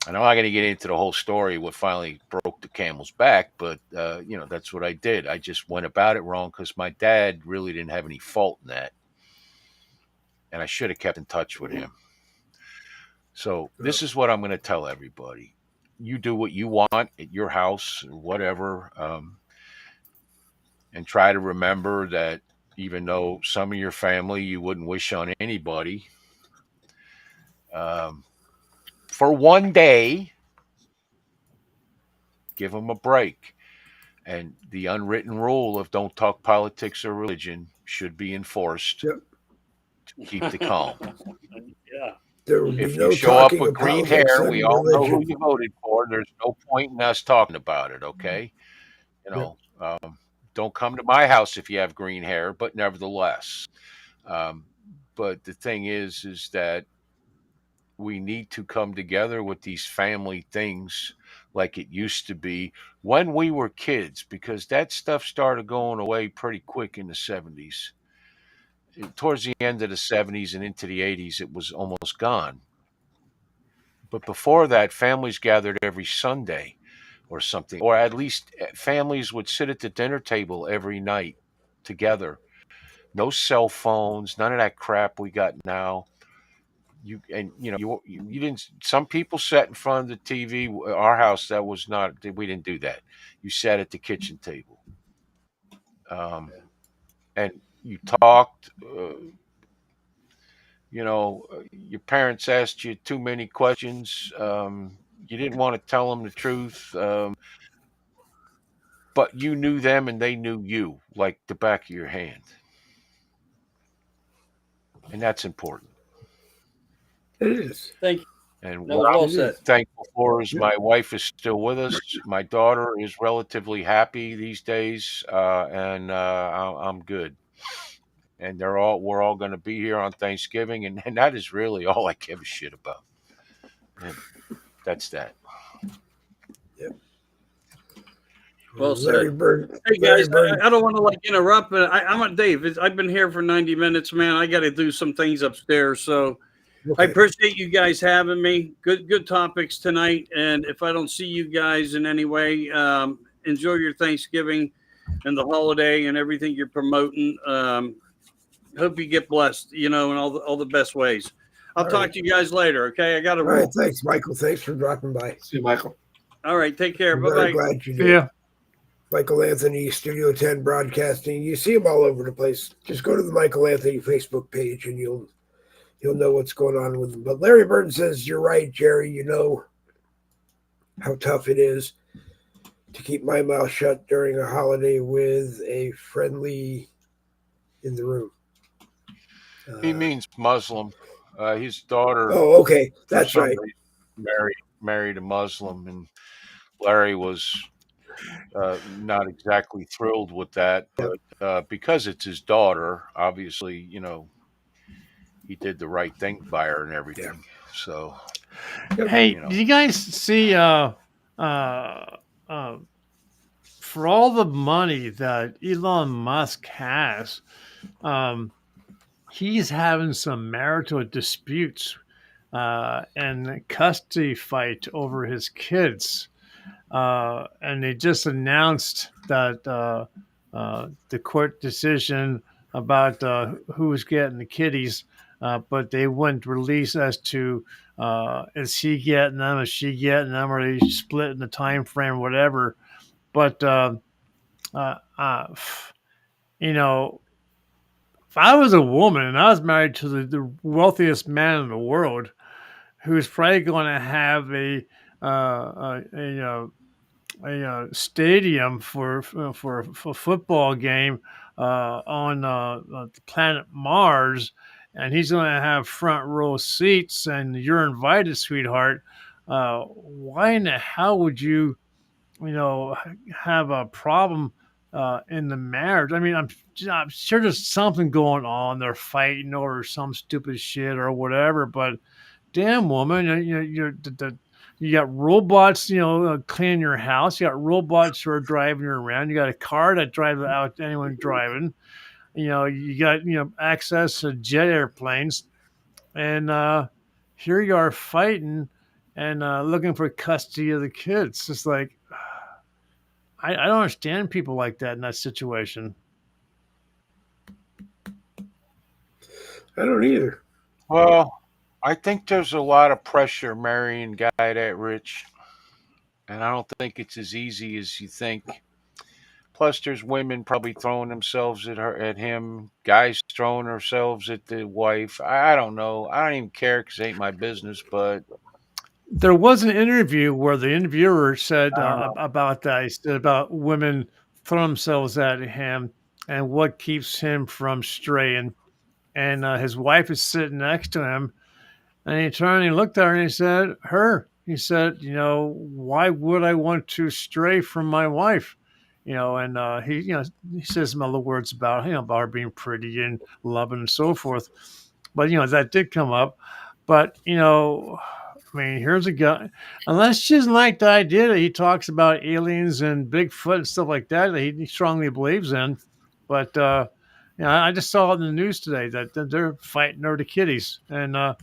S5: I'm not going to get into the whole story, what finally broke the camel's back, but, that's what I did. I just went about it wrong because my dad really didn't have any fault in that. And I should have kept in touch with him. So this is what I'm going to tell everybody. You do what you want at your house or whatever, and try to remember that even though some of your family you wouldn't wish on anybody, for one day, give them a break. And the unwritten rule of don't talk politics or religion should be enforced to keep the calm. If you show up with green hair, we all know who you voted for. There's no point in us talking about it, okay? Don't come to my house if you have green hair, but nevertheless. But the thing is that we need to come together with these family things like it used to be when we were kids, because that stuff started going away pretty quick in the 70s. Towards the end of the 70s and into the 80s, it was almost gone. But before that, families gathered every Sunday or something, or at least families would sit at the dinner table every night together. No cell phones, none of that crap we got now. You didn't. Some people sat in front of the TV. Our house, that was not. We didn't do that. You sat at the kitchen table, and you talked. Your parents asked you too many questions. You didn't want to tell them the truth, but you knew them and they knew you like the back of your hand, and that's important.
S1: It is.
S3: Thank you.
S5: And
S3: That
S5: what
S3: was well
S5: I'm
S3: said.
S5: thankful for is my wife is still with us. My daughter is relatively happy these days, and I'm good. And we're all going to be here on Thanksgiving, and that is really all I give a shit about. And that's that.
S1: Yep.
S3: Well
S1: Larry
S3: said.
S1: Bird.
S3: Hey
S1: Larry
S3: guys,
S1: Bird.
S3: I don't want to like interrupt, but I'm a Dave. I've been here for 90 minutes, man. I got to do some things upstairs, so I
S1: Okay.
S3: appreciate you guys having me. Good topics tonight, and if I don't see you guys in any way, enjoy your Thanksgiving and the holiday and everything you're promoting. Hope you get blessed, in all the best ways. I'll
S1: All
S3: talk
S1: right.
S3: to you guys later. Okay, I got to
S1: All
S3: roll.
S1: right. Thanks, Michael. Thanks for dropping by.
S2: See you, Michael.
S3: All right, take care.
S1: I'm
S3: Bye
S1: very
S3: bye.
S1: glad you did.
S4: Yeah.
S1: Michael Anthony, Studio 10 Broadcasting. You see him all over the place. Just go to the Michael Anthony Facebook page and you'll know what's going on with him. But Larry Burton says, you're right, Jerry. You know how tough it is to keep my mouth shut during a holiday with a friendly in the room.
S5: He means Muslim. His daughter,
S1: Oh, okay.
S5: for
S1: That's
S5: some
S1: right.
S5: reason, married a Muslim, and Larry was not exactly thrilled with that. But because it's his daughter, obviously, he did the right thing by her and everything. So,
S4: Hey,
S5: you know.
S4: do you guys see for all the money that Elon Musk has, he's having some marital disputes and custody fight over his kids. And they just announced that the court decision about who's getting the kiddies, but they wouldn't release as to is he getting them, is she getting them, or they split in the time frame, whatever. But uh, uh, if I was a woman and I was married to the wealthiest man in the world, who's probably going to have a stadium for a football game on the planet Mars, and he's going to have front row seats, and you're invited, sweetheart. Why in the hell would you have a problem in the marriage? I mean, I'm sure there's something going on. They're fighting over some stupid shit or whatever, but damn, woman, you got robots, cleaning your house. You got robots who are driving you around. You got a car that drives out anyone driving. You got access to jet airplanes, and here you are fighting and looking for custody of the kids. It's like I don't understand people like that in that situation.
S1: I don't either.
S5: Well, I think there's a lot of pressure marrying a guy that rich, and I don't think it's as easy as you think. Plus, there's women probably throwing themselves at him, guys throwing themselves at the wife. I don't know. I don't even care because it ain't my business. But
S4: There was an interview where the interviewer said about that. He said about women throwing themselves at him and what keeps him from straying. And his wife is sitting next to him, and he turned and he looked at her and he said, "Her." He said, "Why would I want to stray from my wife?" And he says some other words about about her being pretty and loving and so forth. But that did come up. But I mean, here's a guy. Unless she doesn't like the idea that he talks about aliens and Bigfoot and stuff like that he strongly believes in. But I just saw it in the news today that they're fighting over the kitties. And I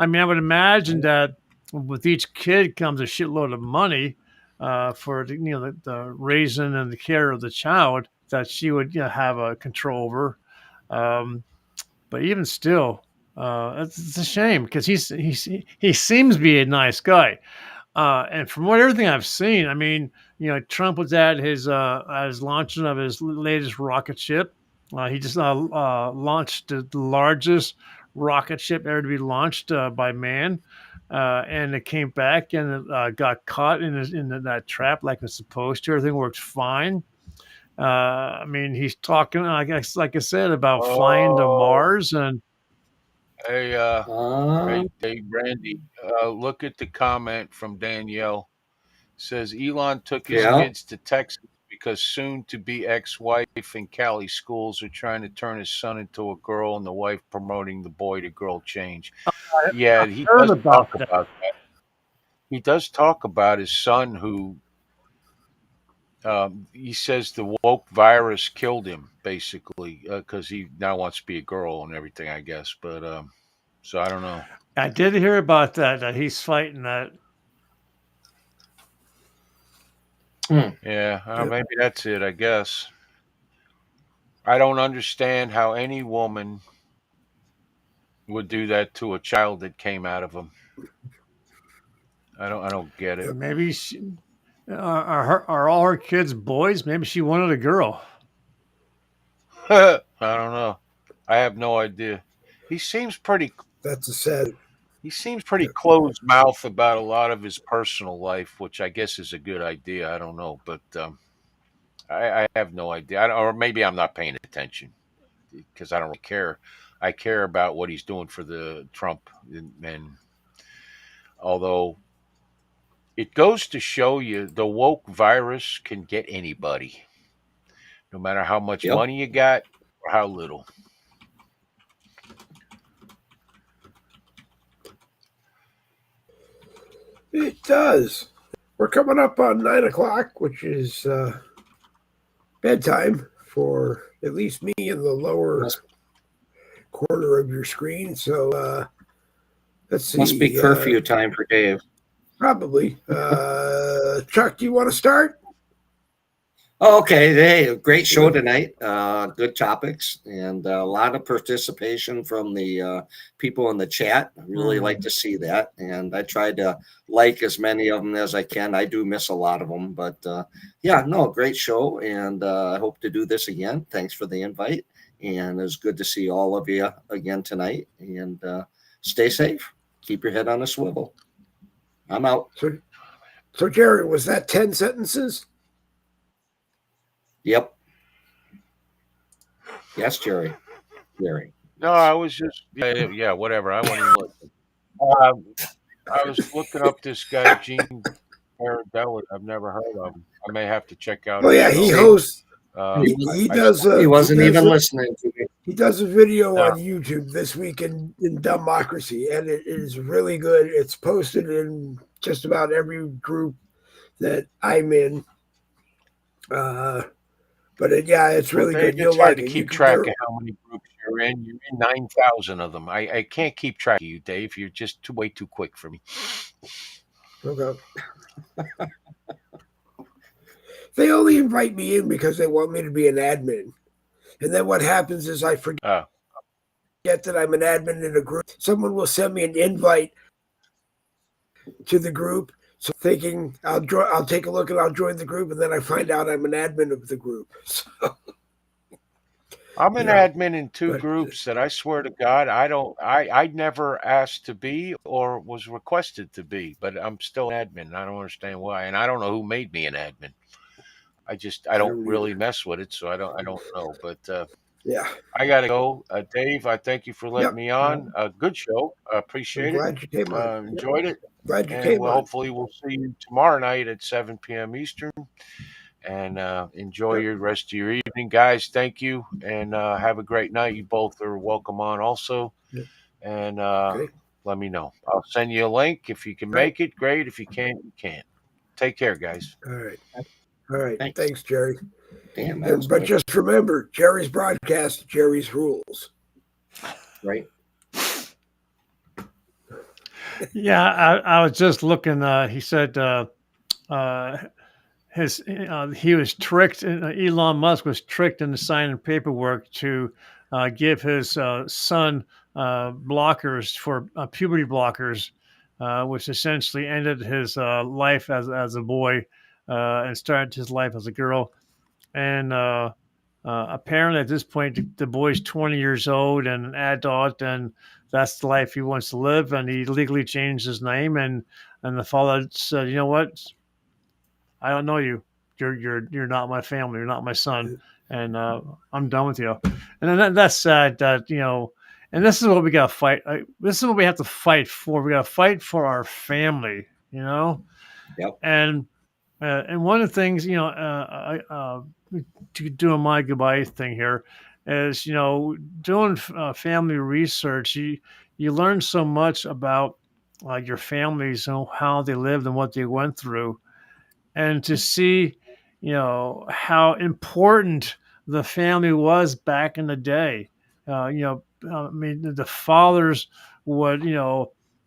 S4: mean, I would imagine that with each kid comes a shitload of money for the raising and the care of the child that she would have a control over. But even still, it's a shame because he seems to be a nice guy. And from everything I've seen, I mean, Trump was at his launching of his latest rocket ship. He just launched the largest rocket ship ever to be launched by man, and it came back and it got caught in that trap like it's supposed to. Everything works fine. I mean, he's talking, I guess, like I said, about flying to Mars and.
S5: Hey, hey, Randy, look at the comment from Danielle. Says Elon took his kids to Texas because soon-to-be ex-wife and Cali schools are trying to turn his son into a girl, and the wife promoting the boy-to-girl change. Yeah, he does talk about that. He does talk about his son who. He says the woke virus killed him, basically, because he now wants to be a girl and everything, I guess. But so I don't know.
S4: I did hear about that he's fighting that.
S5: Yeah, maybe that's it, I guess. I don't understand how any woman would do that to a child that came out of him. I don't get it.
S4: Maybe are all her kids boys? Maybe she wanted a girl.
S5: I don't know. I have no idea. He seems pretty.
S1: That's a sad.
S5: He seems pretty closed mouth about a lot of his personal life, which I guess is a good idea. I don't know, but I have no idea. Or maybe I'm not paying attention because I don't really care. I care about what he's doing for the Trump, and although it goes to show you the woke virus can get anybody, no matter how much money you got or how little.
S1: It does. We're coming up on 9:00, which is bedtime for at least me in the lower corner of your screen. So let's see.
S2: Must be curfew time for Dave.
S1: Probably. Chuck, do you want to start?
S2: Okay, hey, great show tonight. Good topics and a lot of participation from the people in the chat. I really like to see that, and I tried to like as many of them as I can. I do miss a lot of them, but yeah, no, great show, and I hope to do this again. Thanks for the invite, and it's good to see all of you again tonight. And stay safe. Keep your head on a swivel. I'm out.
S1: So Jerry, was that 10 sentences?
S2: Yep. Yes, Jerry. Jerry.
S5: No, I was just yeah, whatever. I wasn't even looking. I was looking up this guy Gene Paradella. I've never heard of him. I may have to check out.
S1: Oh yeah, he hosts. He does.
S2: He wasn't even listening to me.
S1: He does a video on YouTube this week in Democracy, and it is really good. It's posted in just about every group that I'm in. But it's really good.
S5: It's hard to keep track of how many groups you're in. You're in 9,000 of them. I can't keep track of you, Dave. You're just way too quick for me.
S1: Okay. They only invite me in because they want me to be an admin. And then what happens is I forget that I'm an admin in a group. Someone will send me an invite to the group. So thinking I'll take a look and I'll join the group, and then I find out I'm an admin of the group. So,
S5: I'm an admin in two groups that I swear to God I never asked to be or was requested to be, but I'm still an admin. I don't understand why, and I don't know who made me an admin. I don't really mess with it, so I don't know. But I gotta go. Dave, I thank you for letting me on. Good show. Appreciate it.
S1: Glad you came on.
S5: Enjoyed it.
S1: Glad you came on.
S5: Hopefully we'll see you tomorrow night at 7 p.m. Eastern. And enjoy your rest of your evening, guys. Thank you, and have a great night. You both are welcome on also. And let me know. I'll send you a link. If you can make it, great. If you can't, you can't. Take care, guys.
S1: All right. All right.
S2: Thanks.
S1: Thanks, Jerry.
S2: Damn, that was
S1: But
S2: quick.
S1: just remember, Jerry's broadcast, Jerry's rules.
S2: Right.
S4: Yeah, I was just looking. He said he was tricked. Elon Musk was tricked into signing paperwork to give his son blockers for puberty blockers, which essentially ended his life as a boy and started his life as a girl. And apparently, at this point, the boy's 20 years old and an adult, and that's the life he wants to live. And he legally changed his name, and the father said, "You know what? I don't know you. You're not my family. You're not my son, and I'm done with you." And then that's sad that and this is what we got to fight. This is what we have to fight for. We got to fight for our family.
S2: Yep.
S4: And one of the things to doing my goodbye thing here is doing family research. You learn so much about your families and how they lived and what they went through, and to see, how important the family was back in the day. I mean, the fathers would,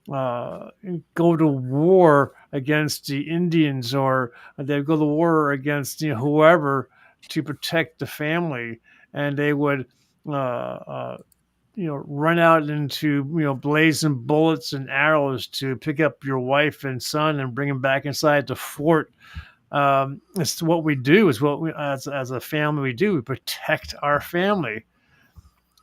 S4: go to war against the Indians, or they'd go to war against whoever to protect the family, and they would, run out into blazing bullets and arrows to pick up your wife and son and bring them back inside the fort. It's what we do. Is what we, as a family, we do. We protect our family.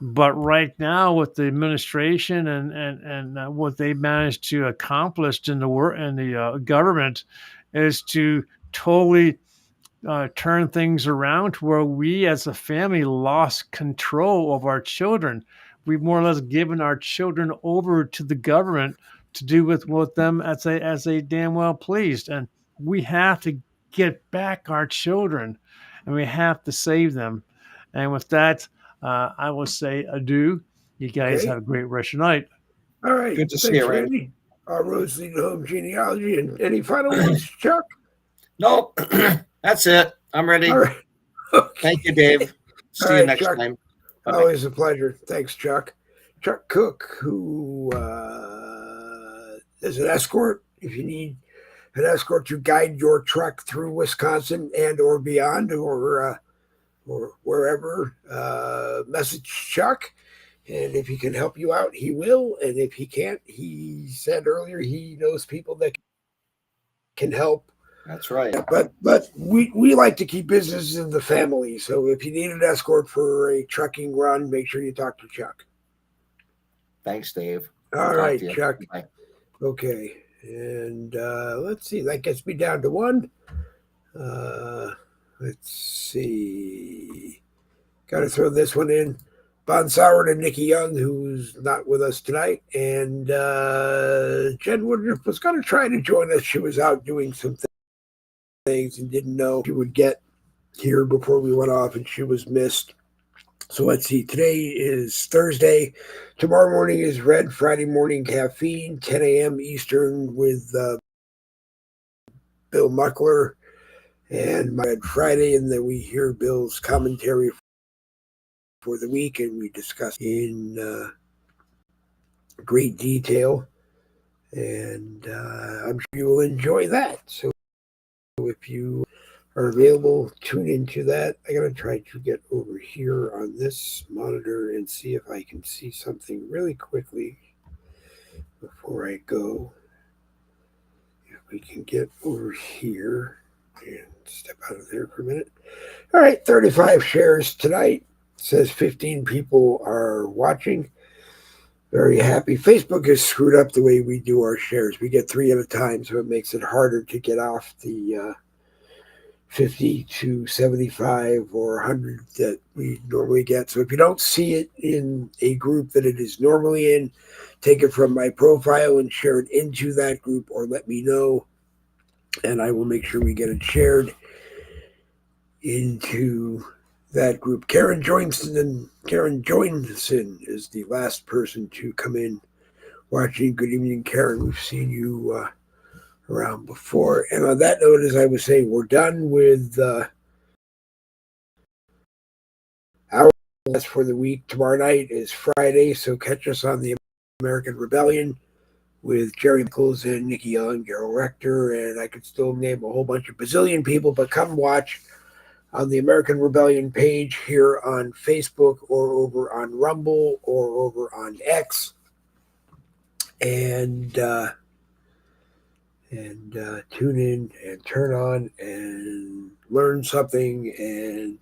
S4: But right now, with the administration and what they managed to accomplish in the government, is to totally turn things around to where we, as a family, lost control of our children. We've more or less given our children over to the government to do with them as they damn well pleased, and we have to get back our children, and we have to save them. And with that, I will say adieu. You guys have a great rest of your night.
S1: All right.
S2: Good to
S1: Thanks,
S2: see you, Randy.
S1: Randy. Our roads lead to home genealogy. And any final words, Chuck?
S2: Nope. That's it. I'm ready.
S1: All right. Okay.
S2: Thank you, Dave. See you next
S1: Chuck.
S2: time. Bye-bye.
S1: Always a pleasure. Thanks, Chuck. Chuck Cooke, who is an escort. If you need an escort to guide your truck through Wisconsin and or beyond, or wherever, message Chuck. And if he can help you out, he will. And if he can't, he said earlier he knows people that can help.
S2: That's right.
S1: But we like to keep business in the family. So if you need an escort for a trucking run, make sure you talk to Chuck.
S2: Thanks, Dave.
S1: All right, Chuck.
S2: Bye.
S1: Okay. And let's see. That gets me down to one. Let's see. Got to throw this one in. Bon Sauer and Nikki Young, who's not with us tonight. And Jen Woodruff was going to try to join us. She was out doing some things and didn't know she would get here before we went off, and she was missed. So let's see. Today is Thursday. Tomorrow morning is Red. Friday morning caffeine, 10 a.m. Eastern with Bill Muckler and my Red Friday. And then we hear Bill's commentary for the week, and we discuss in great detail. And I'm sure you will enjoy that. So if you are available, tune into that. I gotta try to get over here on this monitor and see if I can see something really quickly before I go. If we can get over here and step out of there for a minute. All right, 35 shares tonight. It says 15 people are watching. Very happy. Facebook is screwed up the way we do our shares. We get 3 at a time, so it makes it harder to get off the 50 to 75 or 100 that we normally get. So if you don't see it in a group that it is normally in, take it from my profile and share it into that group, or let me know, and I will make sure we get it shared into that group. Karen Joinson is the last person to come in watching. Good evening, Karen. We've seen you around before. And on that note, as I was saying, we're done with our list for the week. Tomorrow night is Friday, so catch us on the American Rebellion with Jerry Nichols and Nikki Young, Gerald Rector, and I could still name a whole bunch of bazillion people, but come watch on the American Rebellion page here on Facebook or over on Rumble or over on X. And tune in and turn on and learn something, and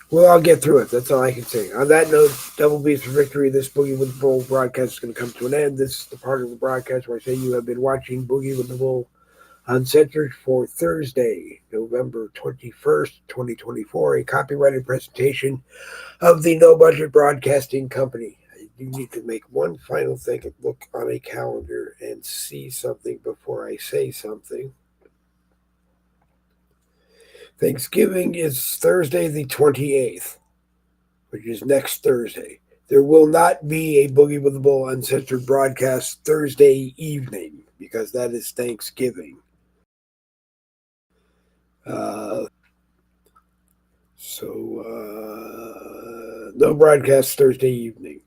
S1: we'll all get through it. That's all I can say. On that note, double B's for victory. This Boogie with the Bull broadcast is going to come to an end. This is the part of the broadcast where I say you have been watching Boogie with the Bull Uncensored for Thursday, November 21st, 2024, a copyrighted presentation of the No Budget Broadcasting Company. I do need to make one final thing and look on a calendar and see something before I say something. Thanksgiving is Thursday the 28th, which is next Thursday. There will not be a Boogie with the Bull Uncensored broadcast Thursday evening because that is Thanksgiving. No broadcast Thursday evening.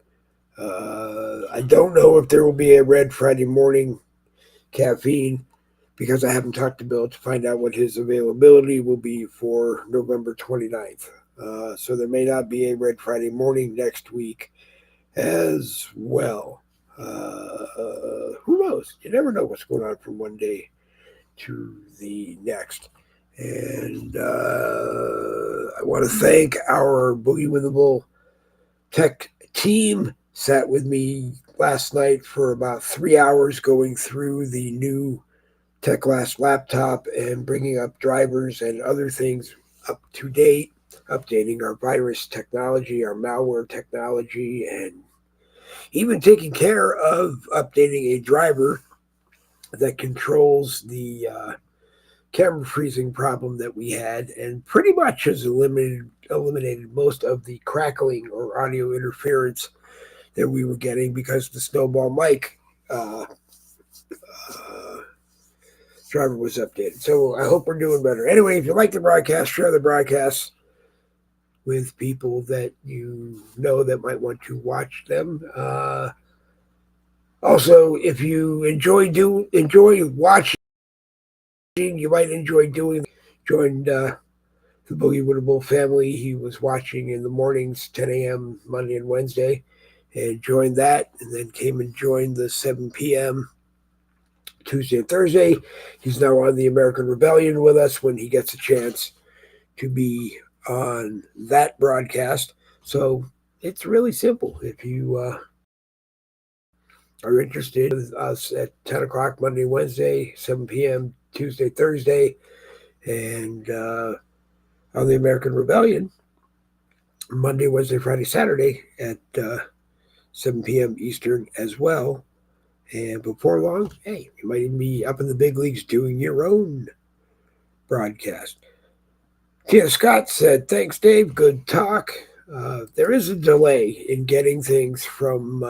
S1: I don't know if there will be a Red Friday morning caffeine because I haven't talked to Bill to find out what his availability will be for November 29th. So there may not be a Red Friday morning next week as well. Who knows? You never know what's going on from one day to the next. And I want to thank our Boogie with the Bull tech team. Sat with me last night for about 3 hours going through the new TechLast laptop and bringing up drivers and other things up to date, updating our virus technology, our malware technology, and even taking care of updating a driver that controls the camera freezing problem that we had, and pretty much has eliminated most of the crackling or audio interference that we were getting because the Snowball mic driver was updated. So I hope we're doing better. Anyway, if you like the broadcast, share the broadcast with people that you know that might want to watch them. Also, if you enjoy watching, you might enjoy doing. Joined the Boogie with the Bull family. He was watching in the mornings, 10 a.m. Monday and Wednesday, and joined that, and then came and joined the 7 p.m. Tuesday and Thursday. He's now on the American Rebellion with us when he gets a chance to be on that broadcast. So it's really simple. If you are interested with us at 10 o'clock Monday, Wednesday, 7 p.m. Tuesday, Thursday, and on the American Rebellion, Monday, Wednesday, Friday, Saturday at 7 p.m. Eastern as well. And before long, hey, you might even be up in the big leagues doing your own broadcast. Tia Scott said, thanks, Dave. Good talk. There is a delay in getting things from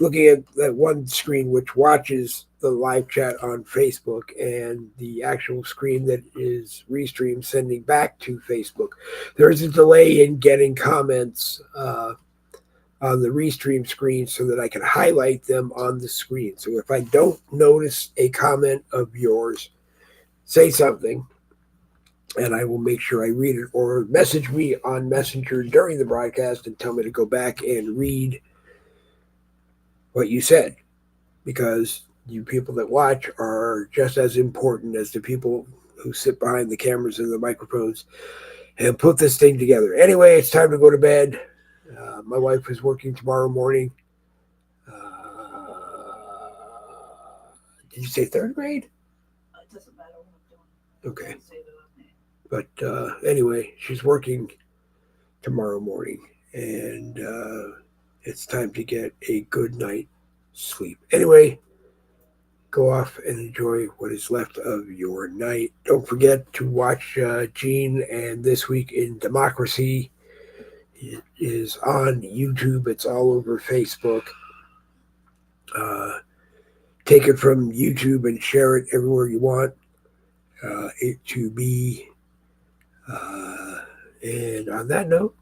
S1: looking at that one screen which watches the live chat on Facebook and the actual screen that is restreamed sending back to Facebook. There is a delay in getting comments on the restream screen so that I can highlight them on the screen. So if I don't notice a comment of yours, say something, and I will make sure I read it, or message me on Messenger during the broadcast and tell me to go back and read what you said, because you people that watch are just as important as the people who sit behind the cameras and the microphones and put this thing together. Anyway, it's time to go to bed. My wife is working tomorrow morning. Did you say third grade?
S6: It doesn't matter what I'm doing.
S1: Okay. But anyway, she's working tomorrow morning, and it's time to get a good night sleep. Anyway, go off and enjoy what is left of your night. Don't forget to watch Gene and This Week in Democracy. It is on YouTube. It's all over Facebook. Take it from YouTube and share it everywhere you want it to be. And on that note,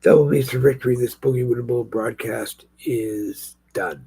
S1: Double Beats for Victory. This Boogie with a Bull broadcast is done.